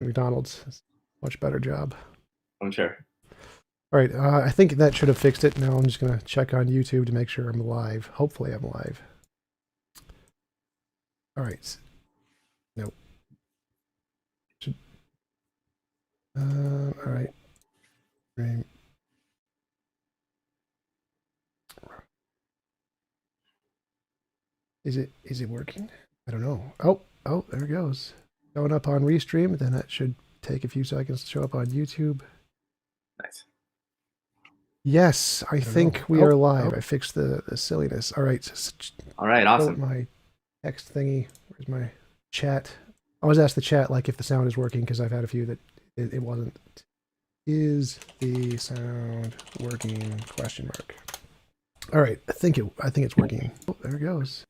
McDonald's. Much better job. I'm sure. All right, I think that should have fixed it. Now I'm just gonna check on YouTube to make sure I'm live. Hopefully I'm live. All right. Nope. Should, all right. Right. Is it working? I don't know. Oh, there it goes. Showing up on Restream, then that should take a few seconds to show up on YouTube. Nice. Yes, I think we are live. I fixed the silliness. All right. All right, awesome. My text thingy. Where's my chat? I always ask the chat like if the sound is working because I've had a few that it wasn't. Is the sound working? Question mark. All right, I think it's working. Oh, there it goes.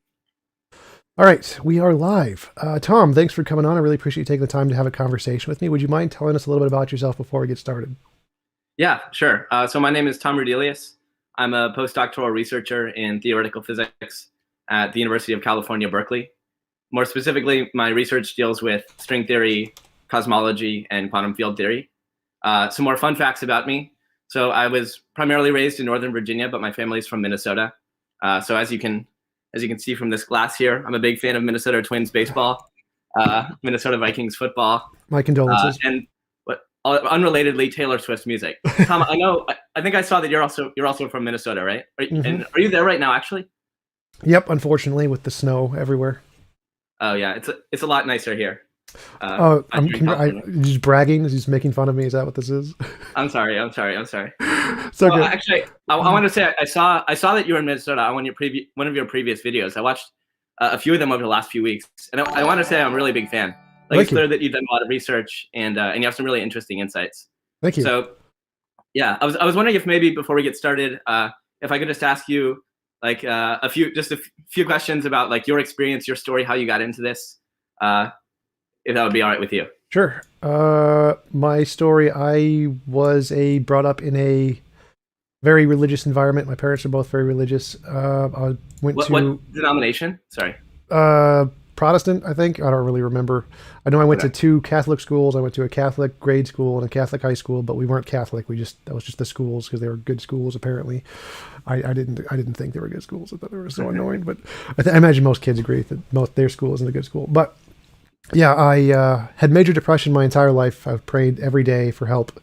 All right, we are live. Tom, thanks for coming on. I really appreciate you taking the time to have a conversation with me. Would you mind telling us a little bit about yourself before we get started? Yeah, sure. So my name is Tom Rudelius. I'm a postdoctoral researcher in theoretical physics at the University of California, Berkeley. More specifically, my research deals with string theory, cosmology, and quantum field theory. Some more fun facts about me. So I was primarily raised in Northern Virginia, but my family's from Minnesota. So as you can see from this glass here, I'm a big fan of Minnesota Twins baseball, Minnesota Vikings football. My condolences. And unrelatedly, Taylor Swift music. Tom, I think I saw that you're also from Minnesota, right? And are you there right now, actually? Yep, unfortunately, with the snow everywhere. Oh yeah, it's a lot nicer here. I'm just bragging. He's making fun of me. Is that what this is? I'm sorry. So well, actually, I want to say I saw that you were in Minnesota on one of your previous videos. I watched a few of them over the last few weeks, and I want to say I'm a really big fan. Like it's clear that you've done a lot of research and you have some really interesting insights. Thank you. So yeah, I was wondering if maybe before we get started, if I could just ask you like a few questions about like your experience, your story, how you got into this. If that would be all right with you. Sure. My story, I was brought up in a very religious environment. My parents are both very religious. I went what denomination? Sorry. Protestant, I think. I don't really remember. I know I went to two Catholic schools. I went to a Catholic grade school and a Catholic high school, but we weren't Catholic. That was just the schools because they were good schools. Apparently, I didn't think they were good schools. I thought they were so annoying. But I imagine most kids agree that their school isn't a good school. But yeah, I had major depression my entire life. I've prayed every day for help.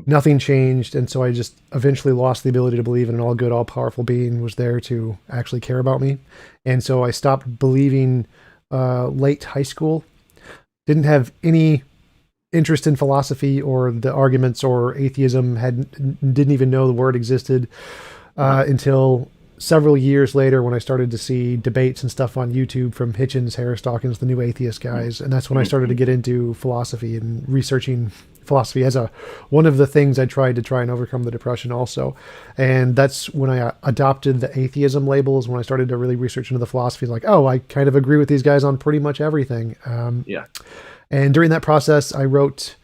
Nothing changed, and so I just eventually lost the ability to believe in an all-good, all-powerful being was there to actually care about me. And so I stopped believing late high school. Didn't have any interest in philosophy or the arguments or atheism. Didn't even know the word existed until several years later when I started to see debates and stuff on YouTube from Hitchens, Harris Dawkins, the new atheist guys. And that's when I started to get into philosophy and researching philosophy as one of the things I tried to try and overcome the depression also. And that's when I adopted the atheism labels, when I started to really research into the philosophy, like, oh, I kind of agree with these guys on pretty much everything. And during that process, I wrote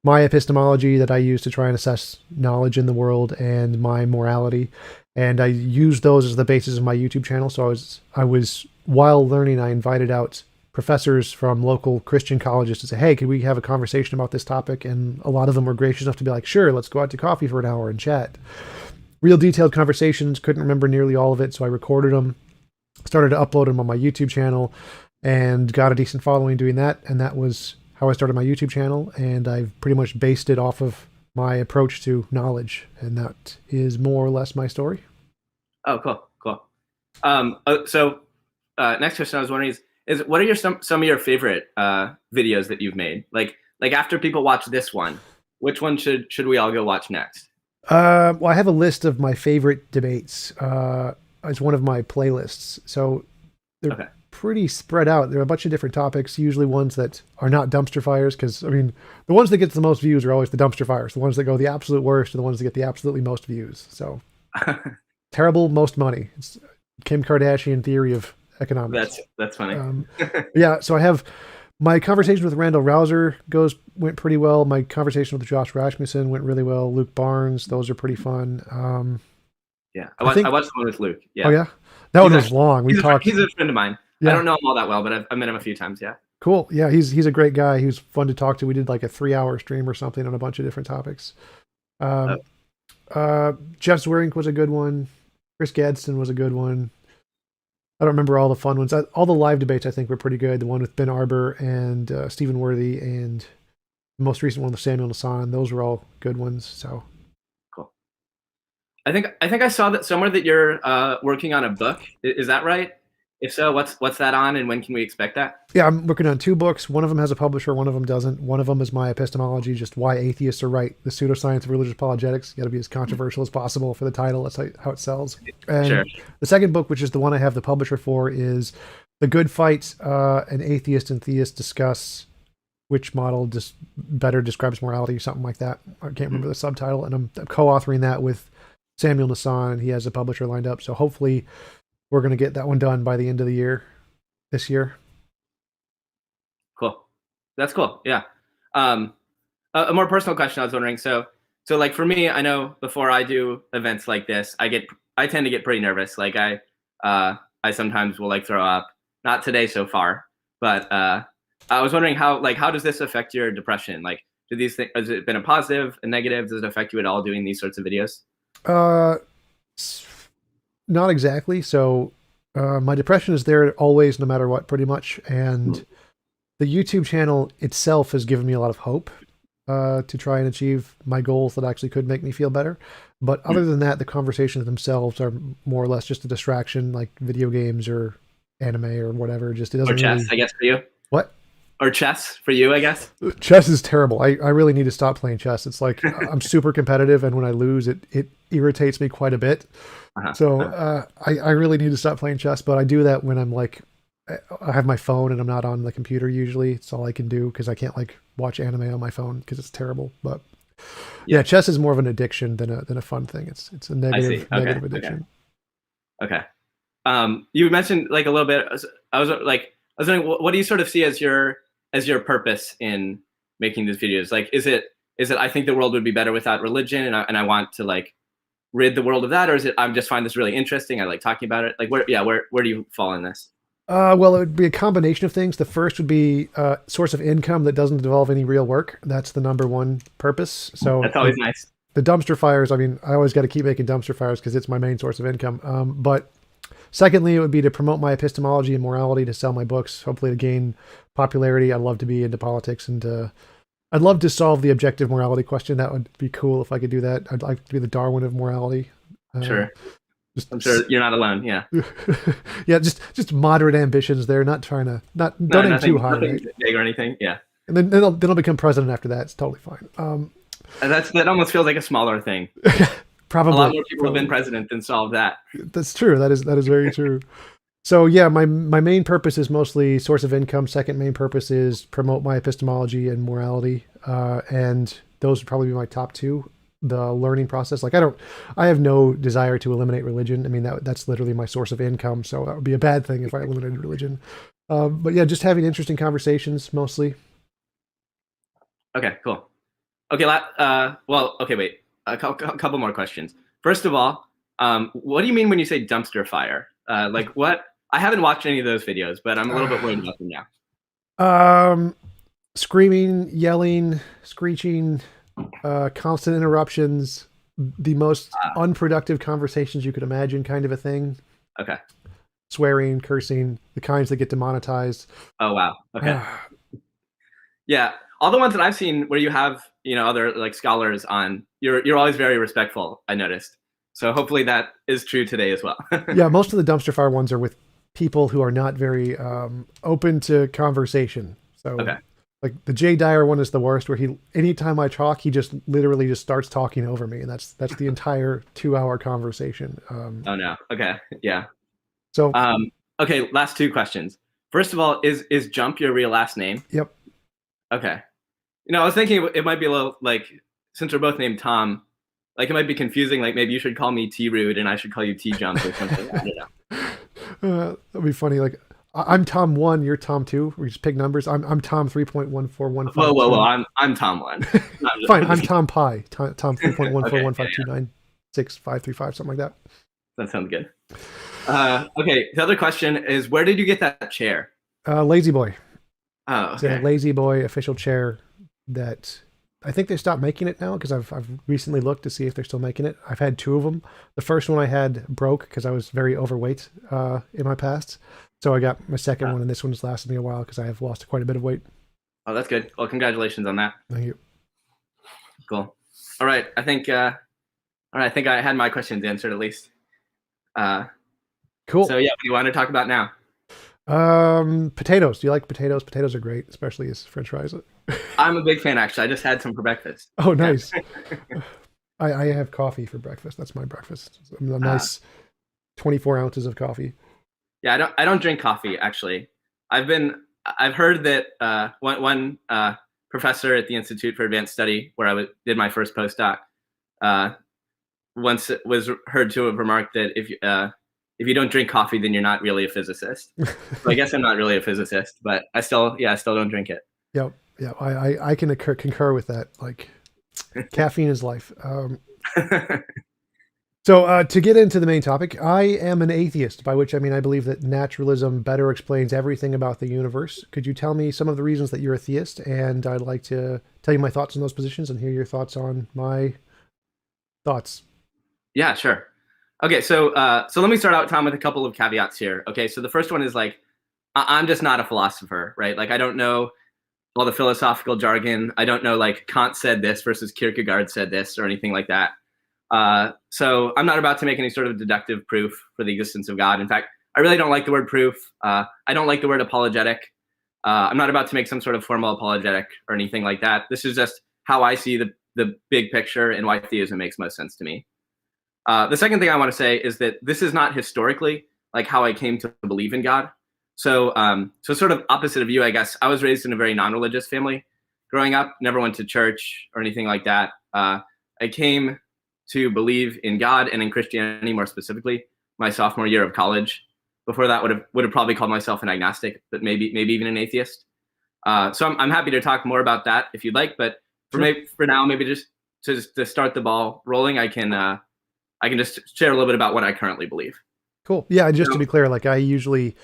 my epistemology that I use to try and assess knowledge in the world and my morality. And I used those as the basis of my YouTube channel. So I was while learning, I invited out professors from local Christian colleges to say, hey, could we have a conversation about this topic? And a lot of them were gracious enough to be like, sure, let's go out to coffee for an hour and chat. Real detailed conversations, couldn't remember nearly all of it. So I recorded them, started to upload them on my YouTube channel and got a decent following doing that. And that was how I started my YouTube channel. And I've pretty much based it off of my approach to knowledge. And that is more or less my story. Oh, cool. So next question I was wondering is what are some of your favorite videos that you've made? Like after people watch this one, which one should we all go watch next? Well, I have a list of my favorite debates. It's one of my playlists. So they're pretty spread out. There are a bunch of different topics, usually ones that are not dumpster fires. Because, I mean, the ones that get the most views are always the dumpster fires. The ones that go the absolute worst are the ones that get the absolutely most views. So terrible, most money. It's Kim Kardashian theory of economics. That's funny. Yeah, so I have my conversation with Randall Rouser went pretty well. My conversation with Josh Rasmussen went really well. Luke Barnes, those are pretty fun. Yeah, I watched the one with Luke. Yeah. Oh yeah, that one was long. He's a friend of mine. Yeah. I don't know him all that well, but I've met him a few times. Yeah. Cool. Yeah, he's a great guy. He was fun to talk to. We did like a 3 hour stream or something on a bunch of different topics. Uh, Um, Jeff Zwirink was a good one. Chris Gadsden was a good one. I don't remember all the fun ones. All the live debates I think were pretty good. The one with Ben Arbor and Stephen Worthy, and the most recent one with Samuel Nassan. Those were all good ones. So cool. I think I saw that somewhere that you're working on a book. Is that right? If so, what's that on, and when can we expect that? yeah, I'm working on 2 books. One of them has a publisher, one of them doesn't. One of them is my epistemology, just why atheists are right, the pseudoscience of religious apologetics. Got to be as controversial as possible for the title. That's how it sells. And Sure. the second book, which is the one I have the publisher for, is The Good Fight. An atheist and theist discuss which model just better describes morality, something like that. I can't remember the subtitle. And I'm co-authoring that with Samuel Nassan. He has a publisher lined up, so hopefully we're going to get that one done by the end of the year, this year. Cool. That's cool. Yeah. A more personal question I was wondering. So like for me, I know before I do events like this, I tend to get pretty nervous. Like I sometimes will like throw up. Not today so far, but I was wondering how does this affect your depression? Like, do these things, has it been a positive, a negative? Does it affect you at all doing these sorts of videos? Not exactly. So my depression is there always, no matter what, pretty much. And the YouTube channel itself has given me a lot of hope to try and achieve my goals that actually could make me feel better. But other than that, the conversations themselves are more or less just a distraction, like video games or anime or whatever. Just it doesn't Or chess, really... I guess, for you. What? Or chess for you, I guess. Chess is terrible. I really need to stop playing chess. It's like I'm super competitive, and when I lose, it irritates me quite a bit. So I really need to stop playing chess, but I do that when I'm like, I have my phone and I'm not on the computer usually. It's all I can do because I can't like watch anime on my phone because it's terrible. But yeah, chess is more of an addiction than a fun thing. It's a negative addiction. Okay. You mentioned like a little bit. I was wondering, what do you sort of see as your purpose in making these videos? Like, is it I think the world would be better without religion, and I want to like rid the world of that, or is it I just find this really interesting, I like talking about it? Like, where do you fall in this? Well, it would be a combination of things. The first would be a source of income that doesn't involve any real work. That's the number one purpose. So that's always nice. The dumpster fires, I mean, I always got to keep making dumpster fires because it's my main source of income. But secondly, it would be to promote my epistemology and morality, to sell my books, hopefully to gain popularity. I'd love to be into politics, and I'd love to solve the objective morality question. That would be cool if I could do that. I'd like to be the Darwin of morality. Sure. I'm sure you're not alone. Yeah. Yeah. Just moderate ambitions there. Not trying to don't aim too high. Nothing big or anything. Yeah. And then I'll become president after that. It's totally fine. And that almost feels like a smaller thing. Probably. A lot more people have been president than solved that. That's true. That is very true. So yeah, my main purpose is mostly source of income. Second main purpose is promote my epistemology and morality. And those would probably be my top two. The learning process. Like I have no desire to eliminate religion. I mean, that's literally my source of income. So that would be a bad thing if I eliminated religion. But yeah, just having interesting conversations mostly. Okay, cool. Okay. Okay, wait, a couple more questions. First of all, what do you mean when you say dumpster fire? Like what? I haven't watched any of those videos, but I'm a little bit worried about them now. Screaming, yelling, screeching, constant interruptions, the most unproductive conversations you could imagine, kind of a thing. Okay. Swearing, cursing, the kinds that get demonetized. Oh wow. Okay. Yeah, all the ones that I've seen where you have other like scholars on, you're always very respectful, I noticed. So hopefully that is true today as well. Yeah, most of the dumpster fire ones are with people who are not very open to conversation. So okay. Like the Jay Dyer one is the worst, where anytime I talk, he just literally just starts talking over me, and that's the entire 2-hour conversation. Oh no. Okay. Yeah. So okay, last two questions. First of all, is Jump your real last name? Yep. Okay. I was thinking it might be a little like, since we're both named Tom, like it might be confusing. Like maybe you should call me T Rude and I should call you TJump or something. I don't know. That'd be funny. Like I'm Tom 1, you're Tom 2. We just pick numbers. I'm Tom 3.1415. Whoa! I'm Tom 1. Fine. I'm Tom Pi. Tom 3.1415296535, something like that. That sounds good. Okay. The other question is, where did you get that chair? Lazy Boy. Oh, It's a okay. Lazy Boy official chair that I think they stopped making it now because I've recently looked to see if they're still making it. I've had two of them. The first one I had broke because I was very overweight in my past. So I got my second Oh, one, and this one's lasted me a while because I have lost quite a bit of weight. oh, that's good. Well, congratulations on that. Thank you. Cool. All right. All right. I think I had my questions answered at least. Uh, Cool. so yeah, what do you want to talk about now? Potatoes. Do you like potatoes? Potatoes are great, especially as French fries. I'm a big fan, actually. I just had some for breakfast. Oh, Yeah. nice. I have coffee for breakfast. That's my breakfast. A nice 24 ounces of coffee. Yeah, I don't drink coffee, actually. I've heard that one professor at the Institute for Advanced Study, where did my first postdoc, once it was heard to have remarked that if you don't drink coffee, then you're not really a physicist. So I guess I'm not really a physicist, but I still don't drink it. Yep. Yeah, I can concur with that. Like, caffeine is life. So to get into the main topic, I am an atheist, by which I mean I believe that naturalism better explains everything about the universe. Could you tell me some of the reasons that you're a theist? And I'd like to tell you my thoughts on those positions and hear your thoughts on my thoughts. Yeah, sure. Okay, so let me start out, Tom, with a couple of caveats here. Okay, so the first one is like I'm just not a philosopher, right? Like I don't know all the philosophical jargon. I don't know like Kant said this versus Kierkegaard said this or anything like that. So I'm not about to make any sort of deductive proof for the existence of God. In fact, I really don't like the word proof. I don't like the word apologetic. I'm not about to make some sort of formal apologetic or anything like that. This is just how I see the big picture and why theism makes most sense to me. The second thing I want to say is that this is not historically like how I came to believe in God. So sort of opposite of you, I guess. I was raised in a very non-religious family growing up. Never went to church or anything like that. I came to believe in God and in Christianity more specifically my sophomore year of college. Before that, would have probably called myself an agnostic, but maybe even an atheist. So I'm happy to talk more about that if you'd like. But for now, maybe just to start the ball rolling, I can just share a little bit about what I currently believe. Cool. Yeah, and just to be clear, like I usually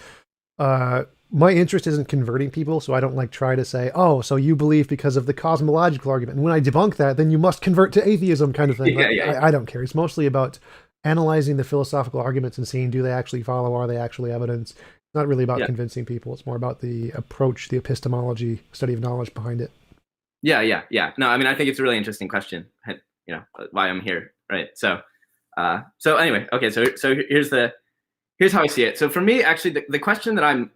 my interest isn't converting people, so I don't like try to say, oh, so you believe because of the cosmological argument. And when I debunk that, then you must convert to atheism kind of thing. I don't care. It's mostly about analyzing the philosophical arguments and seeing do they actually follow, are they actually evidence. It's not really about convincing people. It's more about the approach, the epistemology, study of knowledge behind it. Yeah. No, I mean, I think it's a really interesting question, you know, why I'm here, right? So anyway, okay, so here's how I see it. So for me, actually, the question that I'm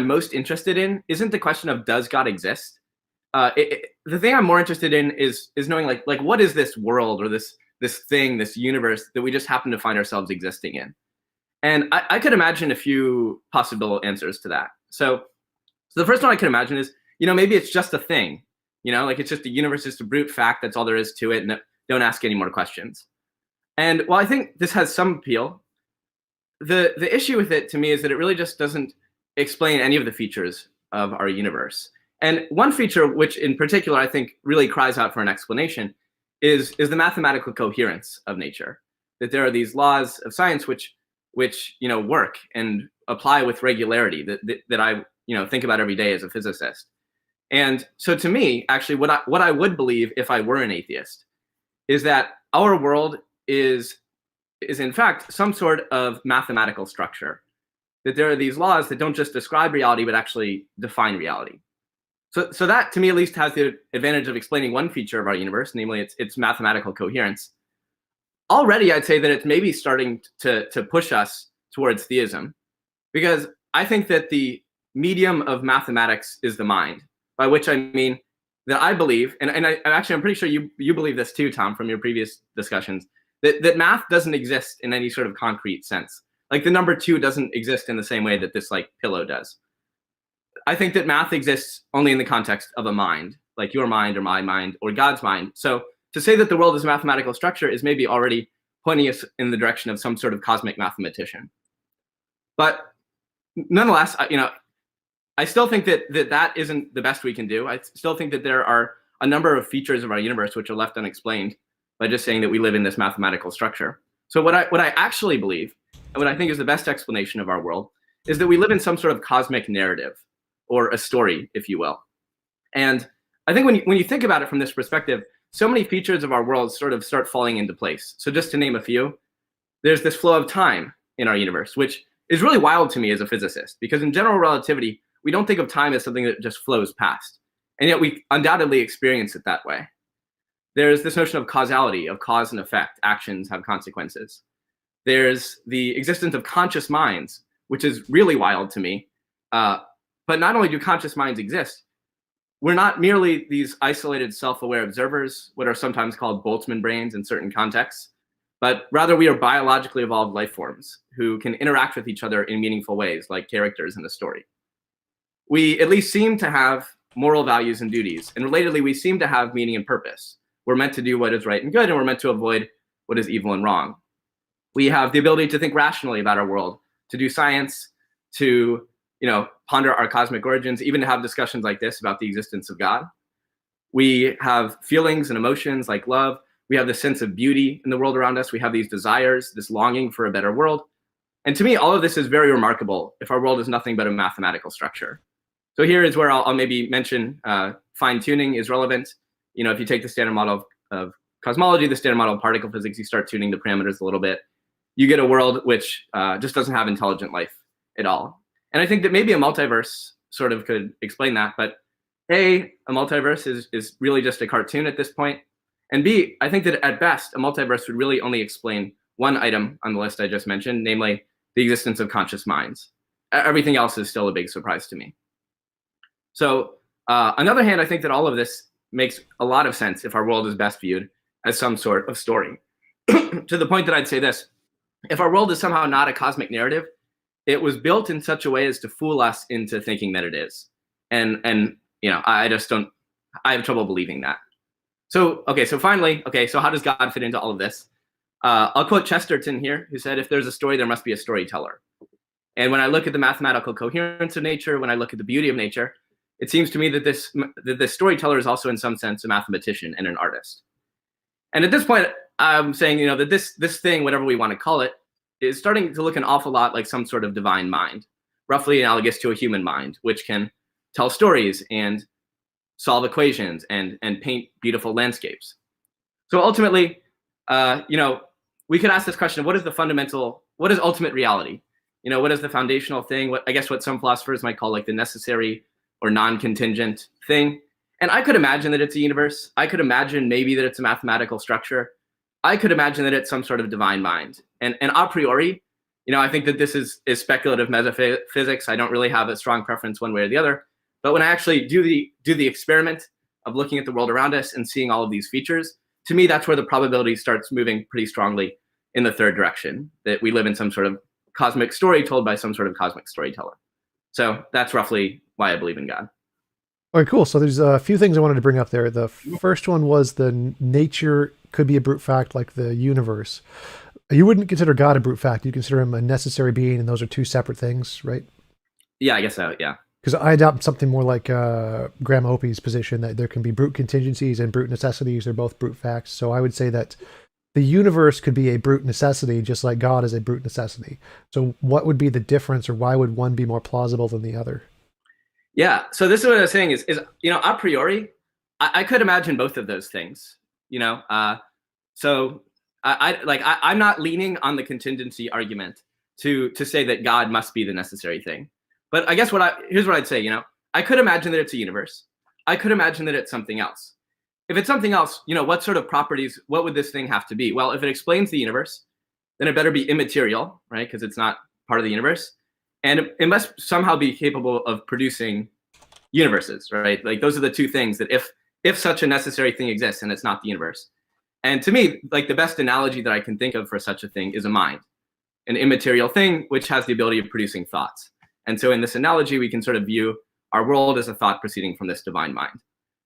most interested in isn't the question of does God exist. The thing I'm more interested in is knowing like what is this world or this thing, this universe that we just happen to find ourselves existing in. And I could imagine a few possible answers to that. So the first one I could imagine is, you know, maybe it's just a thing, you know, like it's just the universe is a brute fact. That's all there is to it. And don't ask any more questions. And while I think this has some appeal, the issue with it to me is that it really just doesn't explain any of the features of our universe. And one feature, which in particular I think really cries out for an explanation, is the mathematical coherence of nature. That there are these laws of science which you know work and apply with regularity that I think about every day as a physicist. And so to me, actually, what I would believe if I were an atheist is that our world is in fact some sort of mathematical structure. That there are these laws that don't just describe reality but actually define reality. So that to me at least has the advantage of explaining one feature of our universe, namely its mathematical coherence. Already I'd say that it's maybe starting to push us towards theism, because I think that the medium of mathematics is the mind, by which I mean that I believe, and I'm pretty sure you believe this too, Tom, from your previous discussions, that math doesn't exist in any sort of concrete sense. Like the number 2 doesn't exist in the same way that this like pillow does. I think that math exists only in the context of a mind, like your mind or my mind or God's mind. So to say that the world is a mathematical structure is maybe already pointing us in the direction of some sort of cosmic mathematician. But nonetheless, I still think that isn't the best we can do. I still think that there are a number of features of our universe which are left unexplained by just saying that we live in this mathematical structure. So what I actually believe, and what I think is the best explanation of our world, is that we live in some sort of cosmic narrative. or a story, if you will. And I think when you think about it from this perspective, so many features of our world sort of start falling into place. So just to name a few, there's this flow of time in our universe, which is really wild to me as a physicist, because in general relativity, we don't think of time as something that just flows past. And yet we undoubtedly experience it that way. There's this notion of causality, of cause and effect. Actions have consequences. There's the existence of conscious minds, which is really wild to me. But not only do conscious minds exist, we're not merely these isolated self-aware observers, what are sometimes called Boltzmann brains in certain contexts, but rather we are biologically evolved life forms who can interact with each other in meaningful ways, like characters in a story. We at least seem to have moral values and duties, and relatedly, we seem to have meaning and purpose. We're meant to do what is right and good, and we're meant to avoid what is evil and wrong. We have the ability to think rationally about our world, to do science, to ponder our cosmic origins, even to have discussions like this about the existence of God. We have feelings and emotions like love. We have this sense of beauty in the world around us. We have these desires, this longing for a better world. And to me, all of this is very remarkable if our world is nothing but a mathematical structure. So here is where I'll maybe mention fine-tuning is relevant. If you take the standard model of cosmology, the standard model of particle physics, you start tuning the parameters a little bit. You get a world which just doesn't have intelligent life at all. And I think that maybe a multiverse sort of could explain that. But A, a multiverse is really just a cartoon at this point. And B, I think that at best, a multiverse would really only explain one item on the list I just mentioned, namely the existence of conscious minds. Everything else is still a big surprise to me. So on the other hand, I think that all of this makes a lot of sense if our world is best viewed as some sort of story. To the point that I'd say this: if our world is somehow not a cosmic narrative, it was built in such a way as to fool us into thinking that it is. And I have trouble believing that. So finally, so how does God fit into all of this? I'll quote Chesterton here, who said, if there's a story, there must be a storyteller. And when I look at the mathematical coherence of nature, when I look at the beauty of nature, it seems to me that this storyteller is also in some sense a mathematician and an artist. And at this point, I'm saying, that this thing, whatever we want to call it, is starting to look an awful lot like some sort of divine mind, roughly analogous to a human mind, which can tell stories and solve equations and paint beautiful landscapes. So ultimately, we could ask this question: what is ultimate reality? What is the foundational thing? What some philosophers might call like the necessary or non-contingent thing. And I could imagine that it's a universe. I could imagine maybe that it's a mathematical structure. I could imagine that it's some sort of divine mind. And a priori, I think that this is speculative metaphysics. I don't really have a strong preference one way or the other. But when I actually do the experiment of looking at the world around us and seeing all of these features, to me, that's where the probability starts moving pretty strongly in the third direction, that we live in some sort of cosmic story told by some sort of cosmic storyteller. So that's roughly why I believe in God. All right, cool. So there's a few things I wanted to bring up there. The first one was the nature could be a brute fact like the universe. You wouldn't consider God a brute fact. You consider him a necessary being, and those are two separate things, right? Yeah, I guess so, yeah. Because I adopt something more like Graham Opie's position that there can be brute contingencies and brute necessities. They're both brute facts. So I would say that the universe could be a brute necessity, just like God is a brute necessity. So what would be the difference, or why would one be more plausible than the other? Yeah, so this is what I was saying is a priori, I could imagine both of those things, So I'm not leaning on the contingency argument to say that God must be the necessary thing. But I guess here's what I'd say, I could imagine that it's a universe. I could imagine that it's something else. If it's something else, what sort of properties, what would this thing have to be? Well, if it explains the universe, then it better be immaterial, right? Because it's not part of the universe. And it must somehow be capable of producing universes, right? Like those are the two things that if such a necessary thing exists and it's not the universe. And to me, like the best analogy that I can think of for such a thing is a mind, an immaterial thing which has the ability of producing thoughts. And so in this analogy, we can sort of view our world as a thought proceeding from this divine mind.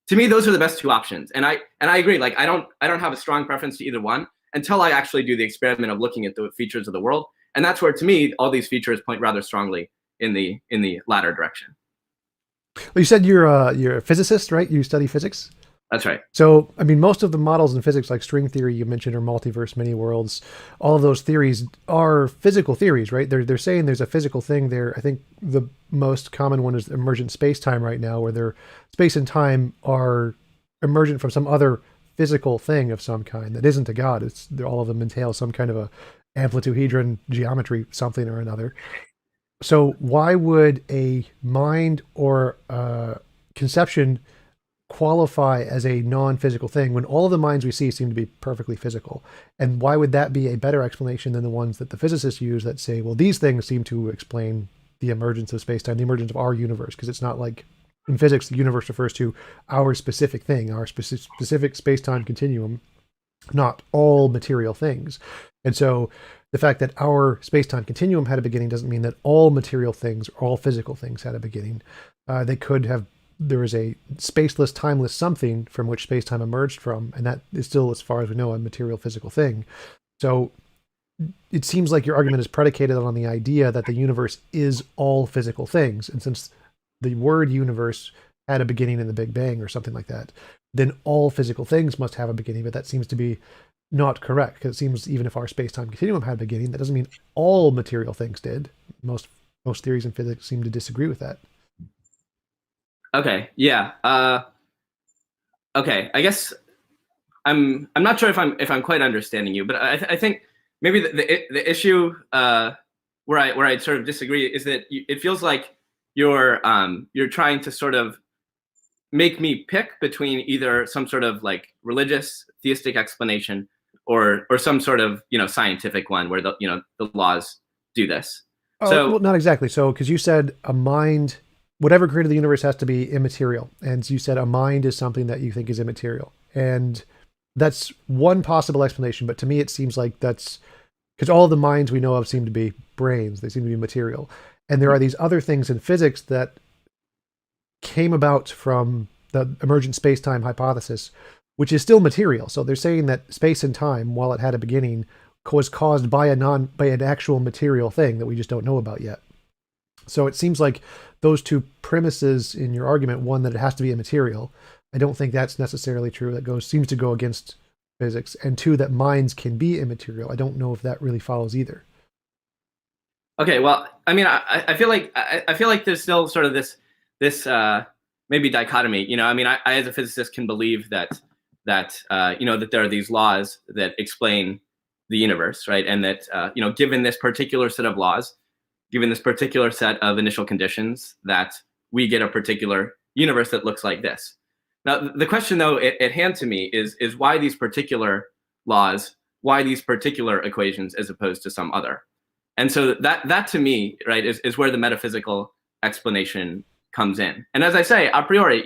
To me, those are the best two options. And I agree, like I don't have a strong preference to either one until I actually do the experiment of looking at the features of the world. And that's where, to me, all these features point rather strongly in the latter direction. Well, you said you're a physicist, right? You study physics? That's right. So, I mean, most of the models in physics, like string theory you mentioned, or multiverse, many worlds, all of those theories are physical theories, right? They're saying there's a physical thing there. I think the most common one is emergent space-time right now, where space and time are emergent from some other physical thing of some kind that isn't a god. All of them entail some kind of a amplituhedron geometry, something or another. So, why would a mind or conception qualify as a non-physical thing when all of the minds we see seem to be perfectly physical? And why would that be a better explanation than the ones that the physicists use that say, well, these things seem to explain the emergence of space-time, the emergence of our universe? Because it's not like in physics, the universe refers to our specific thing, our specific space-time continuum, not all material things. And so the fact that our space-time continuum had a beginning doesn't mean that all material things, all physical things had a beginning. They could have, there is a spaceless, timeless something from which space-time emerged from, and that is still, as far as we know, a material physical thing. So it seems like your argument is predicated on the idea that the universe is all physical things. And since the word universe had a beginning in the Big Bang or something like that, then all physical things must have a beginning. But that seems to be not correct, because it seems even if our space-time continuum had a beginning, that doesn't mean all material things did. Most theories in physics seem to disagree with that. Okay. Yeah. Okay. I guess I'm not sure if I'm quite understanding you, but I think maybe the issue where I sort of disagree is that it feels like you're trying to sort of make me pick between either some sort of like religious theistic explanation or some sort of scientific one where the laws do this. Oh, So well, not exactly. So, because you said a mind, whatever created the universe has to be immaterial. And you said a mind is something that you think is immaterial. And that's one possible explanation. But to me, it seems like that's because all the minds we know of seem to be brains, they seem to be material. And there are these other things in physics that came about from the emergent space-time hypothesis, which is still material. So they're saying that space and time, while it had a beginning, was caused by an actual material thing that we just don't know about yet. So it seems like those two premises in your argument, one, that it has to be immaterial, I don't think that's necessarily true. That seems to go against physics. And two, that minds can be immaterial. I don't know if that really follows either. okay, well, I mean, I feel like there's still sort of this maybe dichotomy. I mean, I as a physicist can believe that that there are these laws that explain the universe, right? And that given this particular set of laws, given this particular set of initial conditions, that we get a particular universe that looks like this. Now, the question, though, at hand to me is why these particular laws, why these particular equations as opposed to some other? And so that to me, right, is where the metaphysical explanation comes in. And as I say, a priori,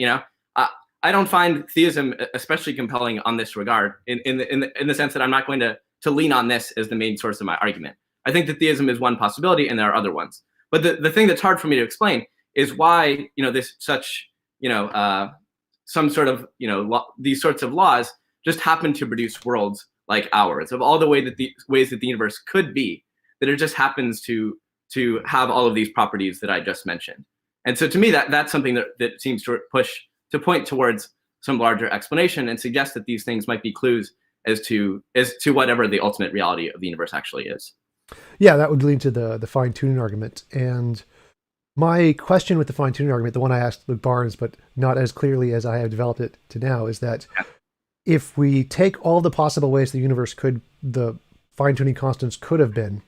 I don't find theism especially compelling on this regard, in the sense that I'm not going to lean on this as the main source of my argument. I think that theism is one possibility, and there are other ones. But the thing that's hard for me to explain is why this such some sort of these sorts of laws just happen to produce worlds like ours. Of all the ways that the universe could be, that it just happens to have all of these properties that I just mentioned. And so to me, that's something that seems to point towards some larger explanation and suggest that these things might be clues as to whatever the ultimate reality of the universe actually is. Yeah, that would lead to the fine-tuning argument. And my question with the fine-tuning argument, the one I asked Luke Barnes, but not as clearly as I have developed it to now, is that if we take all the possible ways the universe the fine-tuning constants could have been,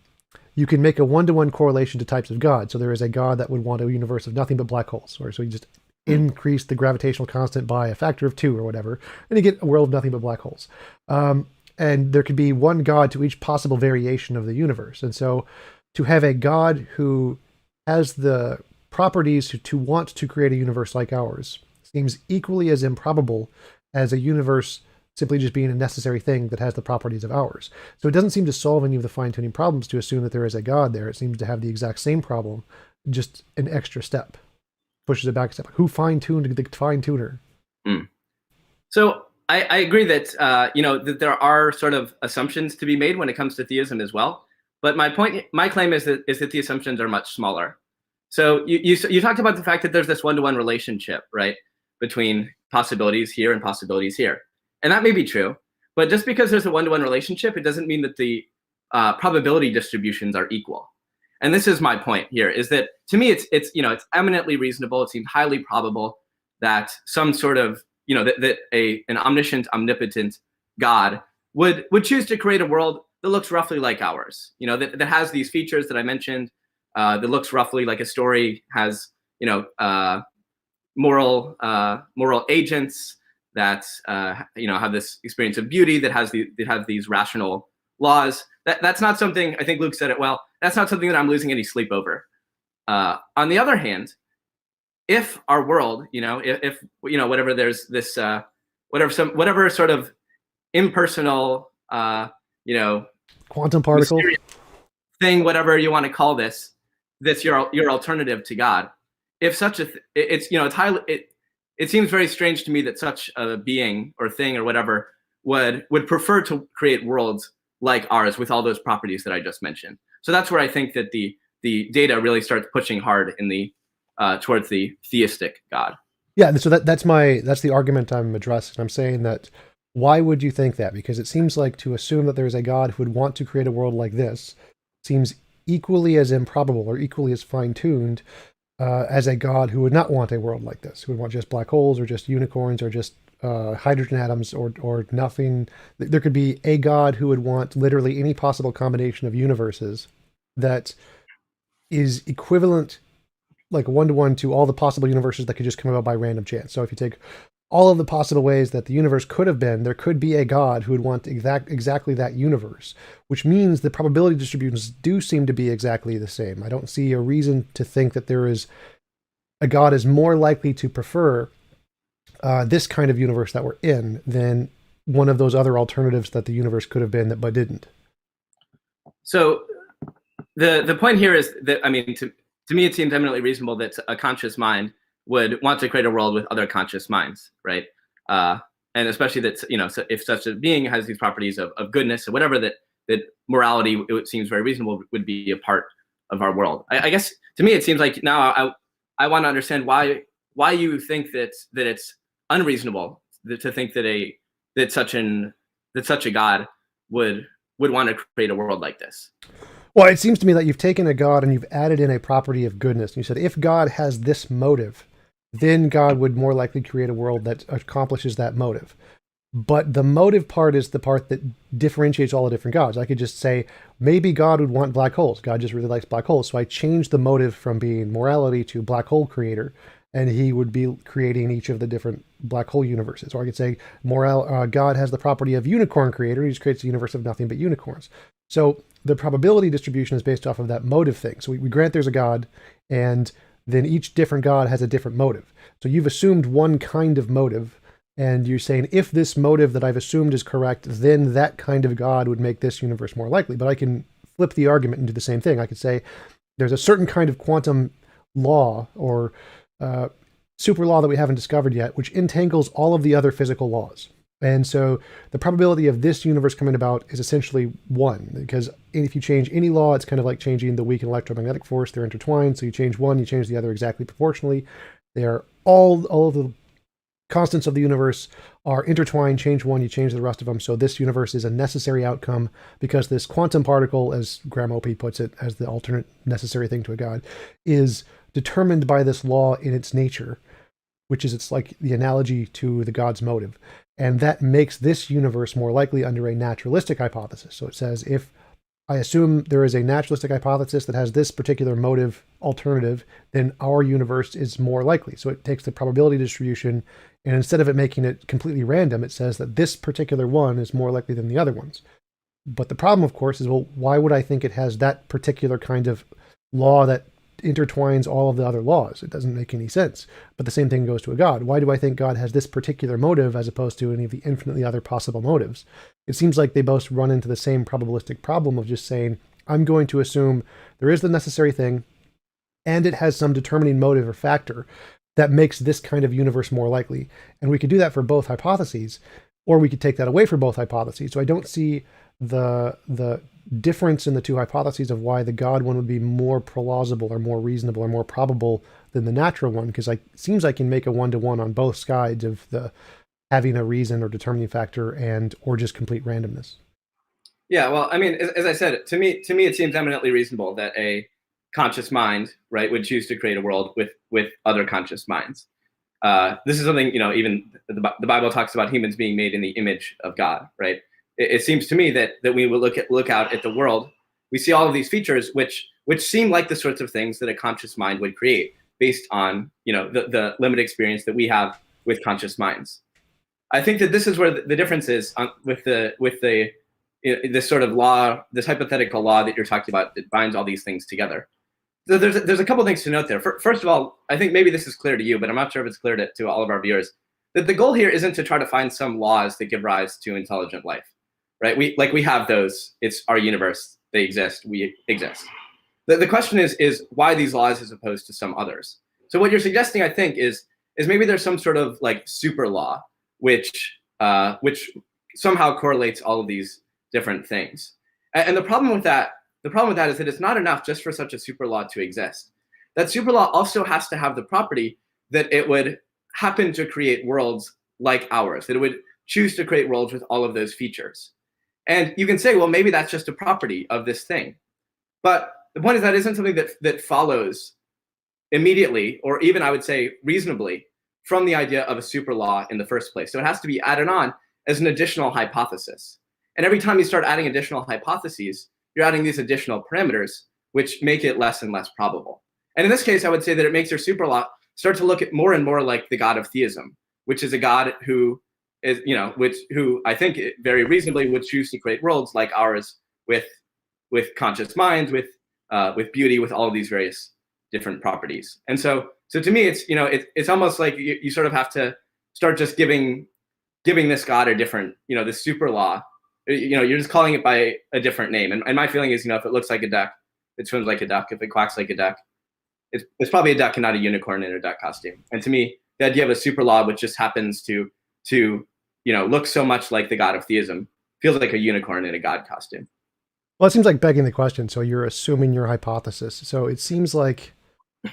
you can make a one-to-one correlation to types of God. So there is a God that would want a universe of nothing but black holes, or so you just increase the gravitational constant by a factor of 2 or whatever, and you get a world of nothing but black holes. And there could be one God to each possible variation of the universe. And so to have a God who has the properties to want to create a universe like ours seems equally as improbable as a universe simply just being a necessary thing that has the properties of ours. So it doesn't seem to solve any of the fine-tuning problems to assume that there is a God there. It seems to have the exact same problem, just an extra step. Pushes it back a step. Who fine-tuned the fine-tuner? So I agree that that there are sort of assumptions to be made when it comes to theism as well. But my claim is that the assumptions are much smaller. So you talked about the fact that there's this one-to-one relationship, right? between possibilities here and possibilities here. And that may be true, but just because there's a one-to-one relationship, it doesn't mean that the probability distributions are equal. And this is my point here, is that to me, it's eminently reasonable. It seems highly probable that some sort of, that an omniscient, omnipotent God would choose to create a world that looks roughly like ours, that has these features that I mentioned, that looks roughly like a story, has, moral agents that, have this experience of beauty, that has these rational laws. That's not something, I think Luke said it well, that's not something that I'm losing any sleep over. On the other hand, if our world, if whatever, there's this, whatever sort of impersonal, quantum particle thing, whatever you want to call this, your alternative to God. If such it seems very strange to me that such a being or thing or whatever would prefer to create worlds like ours with all those properties that I just mentioned. So that's where I think that the data really starts pushing hard in the towards the theistic God. Yeah, so that's the argument I'm addressing. I'm saying that why would you think that? Because it seems like to assume that there's a God who would want to create a world like this seems equally as improbable or equally as fine-tuned as a God who would not want a world like this, who would want just black holes or just unicorns or just hydrogen atoms or nothing. There could be a God who would want literally any possible combination of universes that is equivalent, like one-to-one, to all the possible universes that could just come about by random chance. So if you take all of the possible ways that the universe could have been, there could be a God who would want exactly that universe, which means the probability distributions do seem to be exactly the same. I don't see a reason to think that there is a God is more likely to prefer this kind of universe that we're in than one of those other alternatives that the universe could have been but didn't. So the point here is that, I mean, to me, it seems eminently reasonable that a conscious mind would want to create a world with other conscious minds, right? And especially that, so if such a being has these properties of goodness or whatever, that morality, it seems very reasonable, would be a part of our world. I guess to me, it seems like now I want to understand why you think that it's unreasonable to think that such a God would want to create a world like this. Well, it seems to me that you've taken a God and you've added in a property of goodness. And you said, if God has this motive, then God would more likely create a world that accomplishes that motive. But the motive part is the part that differentiates all the different gods. I could just say, maybe God would want black holes. God just really likes black holes. So I changed the motive from being morality to black hole creator, and he would be creating each of the different black hole universes. Or I could say, God has the property of unicorn creator. He just creates a universe of nothing but unicorns. So the probability distribution is based off of that motive thing. So we grant there's a God, and then each different God has a different motive. So you've assumed one kind of motive, and you're saying, if this motive that I've assumed is correct, then that kind of God would make this universe more likely. But I can flip the argument and do the same thing. I could say there's a certain kind of quantum law or super law that we haven't discovered yet, which entangles all of the other physical laws. And so the probability of this universe coming about is essentially 1, because if you change any law, it's kind of like changing the weak and electromagnetic force. They're intertwined. So you change one, you change the other exactly proportionally. They are all of the constants of the universe are intertwined. Change one, you change the rest of them. So this universe is a necessary outcome because this quantum particle, as Graham Opie puts it, as the alternate necessary thing to a God, is determined by this law in its nature, which is it's like the analogy to the God's motive. And that makes this universe more likely under a naturalistic hypothesis. So it says, if I assume there is a naturalistic hypothesis that has this particular motive alternative, then our universe is more likely. So it takes the probability distribution, and instead of it making it completely random, it says that this particular one is more likely than the other ones. But the problem, of course, is, well, why would I think it has that particular kind of law that intertwines all of the other laws? It doesn't make any sense. But the same thing goes to a God. Why do I think God has this particular motive as opposed to any of the infinitely other possible motives? It seems like they both run into the same probabilistic problem of just saying, I'm going to assume there is the necessary thing, and it has some determining motive or factor that makes this kind of universe more likely. And we could do that for both hypotheses, or we could take that away for both hypotheses. So I don't see the difference in the two hypotheses of why the God one would be more plausible or more reasonable or more probable than the natural one, because it seems I can make a one-to-one on both sides of the having a reason or determining factor and or just complete randomness. Yeah, well, I mean, as I said, to me, it seems eminently reasonable that a conscious mind, right, would choose to create a world with other conscious minds. This is something, even the Bible talks about humans being made in the image of God, right? It seems to me that we will look out at the world, we see all of these features which seem like the sorts of things that a conscious mind would create based on the limited experience that we have with conscious minds. I think that this is where the difference is with this sort of law, this hypothetical law that you're talking about that binds all these things together. So there's a couple things to note there. First of all, I think maybe this is clear to you, but I'm not sure if it's clear to all of our viewers, that the goal here isn't to try to find some laws that give rise to intelligent life, right? We have those. It's our universe. They exist. We exist. The question is why these laws as opposed to some others. So what you're suggesting, I think, is maybe there's some sort of like super law which somehow correlates all of these different things. And the problem with that is that it's not enough just for such a super law to exist. That super law also has to have the property that it would happen to create worlds like ours, that it would choose to create worlds with all of those features. And you can say, well, maybe that's just a property of this thing. But the point is that isn't something that follows immediately, or even I would say reasonably, from the idea of a super law in the first place. So it has to be added on as an additional hypothesis. And every time you start adding additional hypotheses, you're adding these additional parameters, which make it less and less probable. And in this case, I would say that it makes your super law start to look at more and more like the God of theism, which is a God who is, who I think very reasonably would choose to create worlds like ours with conscious minds, with beauty, with all of these various different properties. And so to me, it's almost like you sort of have to start just giving this God a different, this super law. You're just calling it by a different name. And my feeling is, if it looks like a duck, it swims like a duck. If it quacks like a duck, it's probably a duck and not a unicorn in a duck costume. And to me, the idea of a super law, which just happens to look so much like the God of theism, feels like a unicorn in a God costume. Well, it seems like begging the question. So you're assuming your hypothesis. So it seems like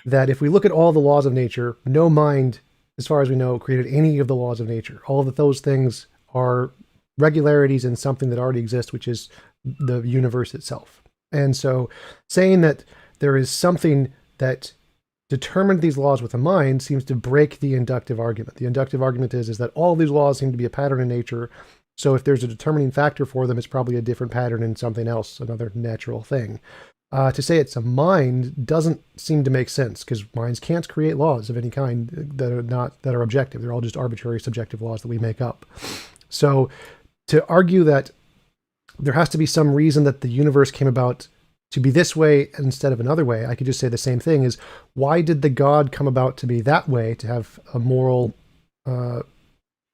that if we look at all the laws of nature, no mind, as far as we know, created any of the laws of nature. All of those things are regularities in something that already exists, which is the universe itself. And so saying that there is something that determined these laws with a mind seems to break the inductive argument. The inductive argument is that all these laws seem to be a pattern in nature. So if there's a determining factor for them, it's probably a different pattern in something else, another natural thing. To say it's a mind doesn't seem to make sense, because minds can't create laws of any kind that are objective. They're all just arbitrary subjective laws that we make up. So to argue that there has to be some reason that the universe came about to be this way instead of another way, I could just say the same thing: is why did the God come about to be that way, to have a moral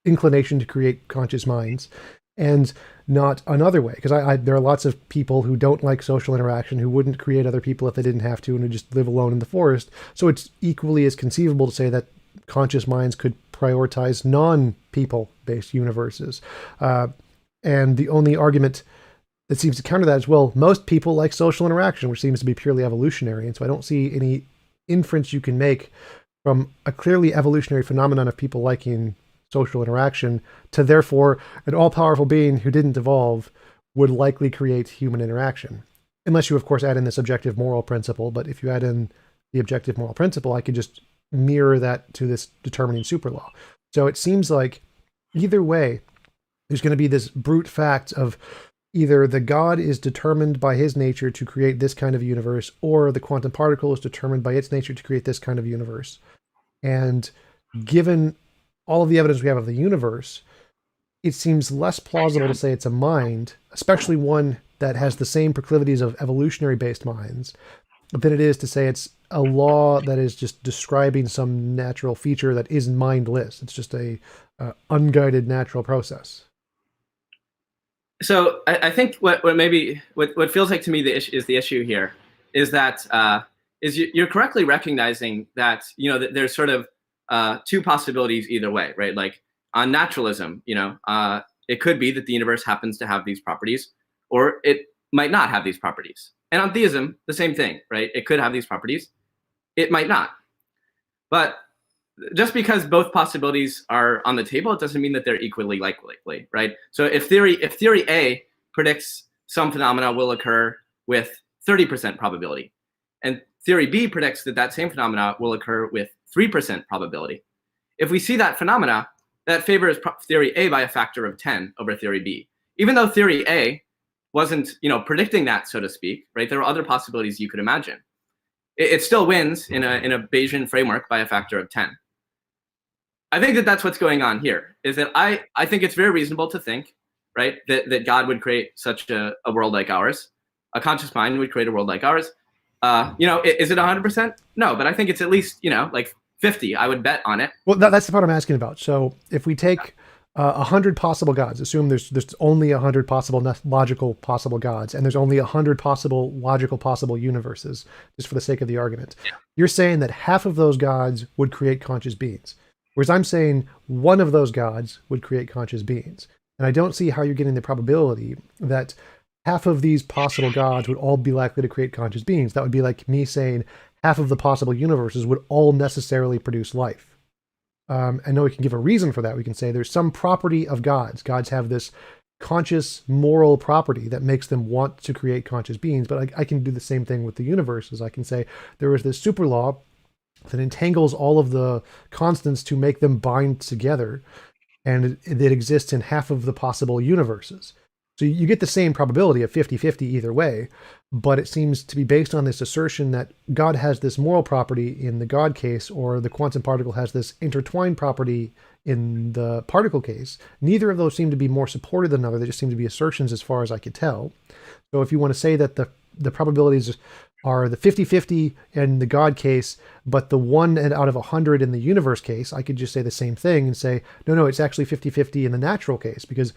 inclination to create conscious minds, and not another way? Because there are lots of people who don't like social interaction, who wouldn't create other people if they didn't have to, and would just live alone in the forest. So it's equally as conceivable to say that conscious minds could prioritize non-people based universes. And the only argument that seems to counter that is, well, most people like social interaction, which seems to be purely evolutionary. And so I don't see any inference you can make from a clearly evolutionary phenomenon of people liking social interaction to therefore an all-powerful being who didn't evolve would likely create human interaction. Unless you, of course, add in this objective moral principle. But if you add in the objective moral principle, I could just mirror that to this determining super law. So it seems like either way, there's going to be this brute fact of either the God is determined by his nature to create this kind of universe, or the quantum particle is determined by its nature to create this kind of universe. And given all of the evidence we have of the universe, it seems less plausible to say it's a mind, especially one that has the same proclivities of evolutionary-based minds, than it is to say it's a law that is just describing some natural feature that is mindless. It's just a unguided natural process. So I think what feels like to me is the issue here is that you're correctly recognizing that that there's sort of two possibilities either way, right? Like on naturalism, it could be that the universe happens to have these properties, or it might not have these properties. And on theism, the same thing, right? It could have these properties, it might not. But just because both possibilities are on the table, it doesn't mean that they're equally likely, right? So if theory A predicts some phenomena will occur with 30% probability, and theory B predicts that that same phenomena will occur with 3% probability, if we see that phenomena, that favors theory A by a factor of 10 over theory B. Even though theory A wasn't, predicting that, so to speak, right? There are other possibilities you could imagine. It still wins in a Bayesian framework by a factor of 10. I think that that's what's going on here, is that I think it's very reasonable to think, right, that God would create such a world like ours. A conscious mind would create a world like ours. Is it 100%? No, but I think it's at least, like 50. I would bet on it. Well, that's the part I'm asking about. So if we take 100 possible gods, assume there's only 100 possible logical possible gods, and there's only 100 possible logical possible universes, just for the sake of the argument. Yeah. You're saying that half of those gods would create conscious beings. Whereas I'm saying one of those gods would create conscious beings. And I don't see how you're getting the probability that half of these possible gods would all be likely to create conscious beings. That would be like me saying half of the possible universes would all necessarily produce life. I know we can give a reason for that. We can say there's some property of gods. Gods have this conscious moral property that makes them want to create conscious beings. But I can do the same thing with the universes. I can say there is this super law that entangles all of the constants to make them bind together, and it exists in half of the possible universes. So you get the same probability of 50-50 either way, but it seems to be based on this assertion that God has this moral property in the God case, or the quantum particle has this intertwined property in the particle case. Neither of those seem to be more supported than another. They just seem to be assertions as far as I could tell. So if you want to say that the probabilities are the 50-50 in the God case, but the 1 out of 100 in the universe case, I could just say the same thing and say, no, it's actually 50-50 in the natural case, because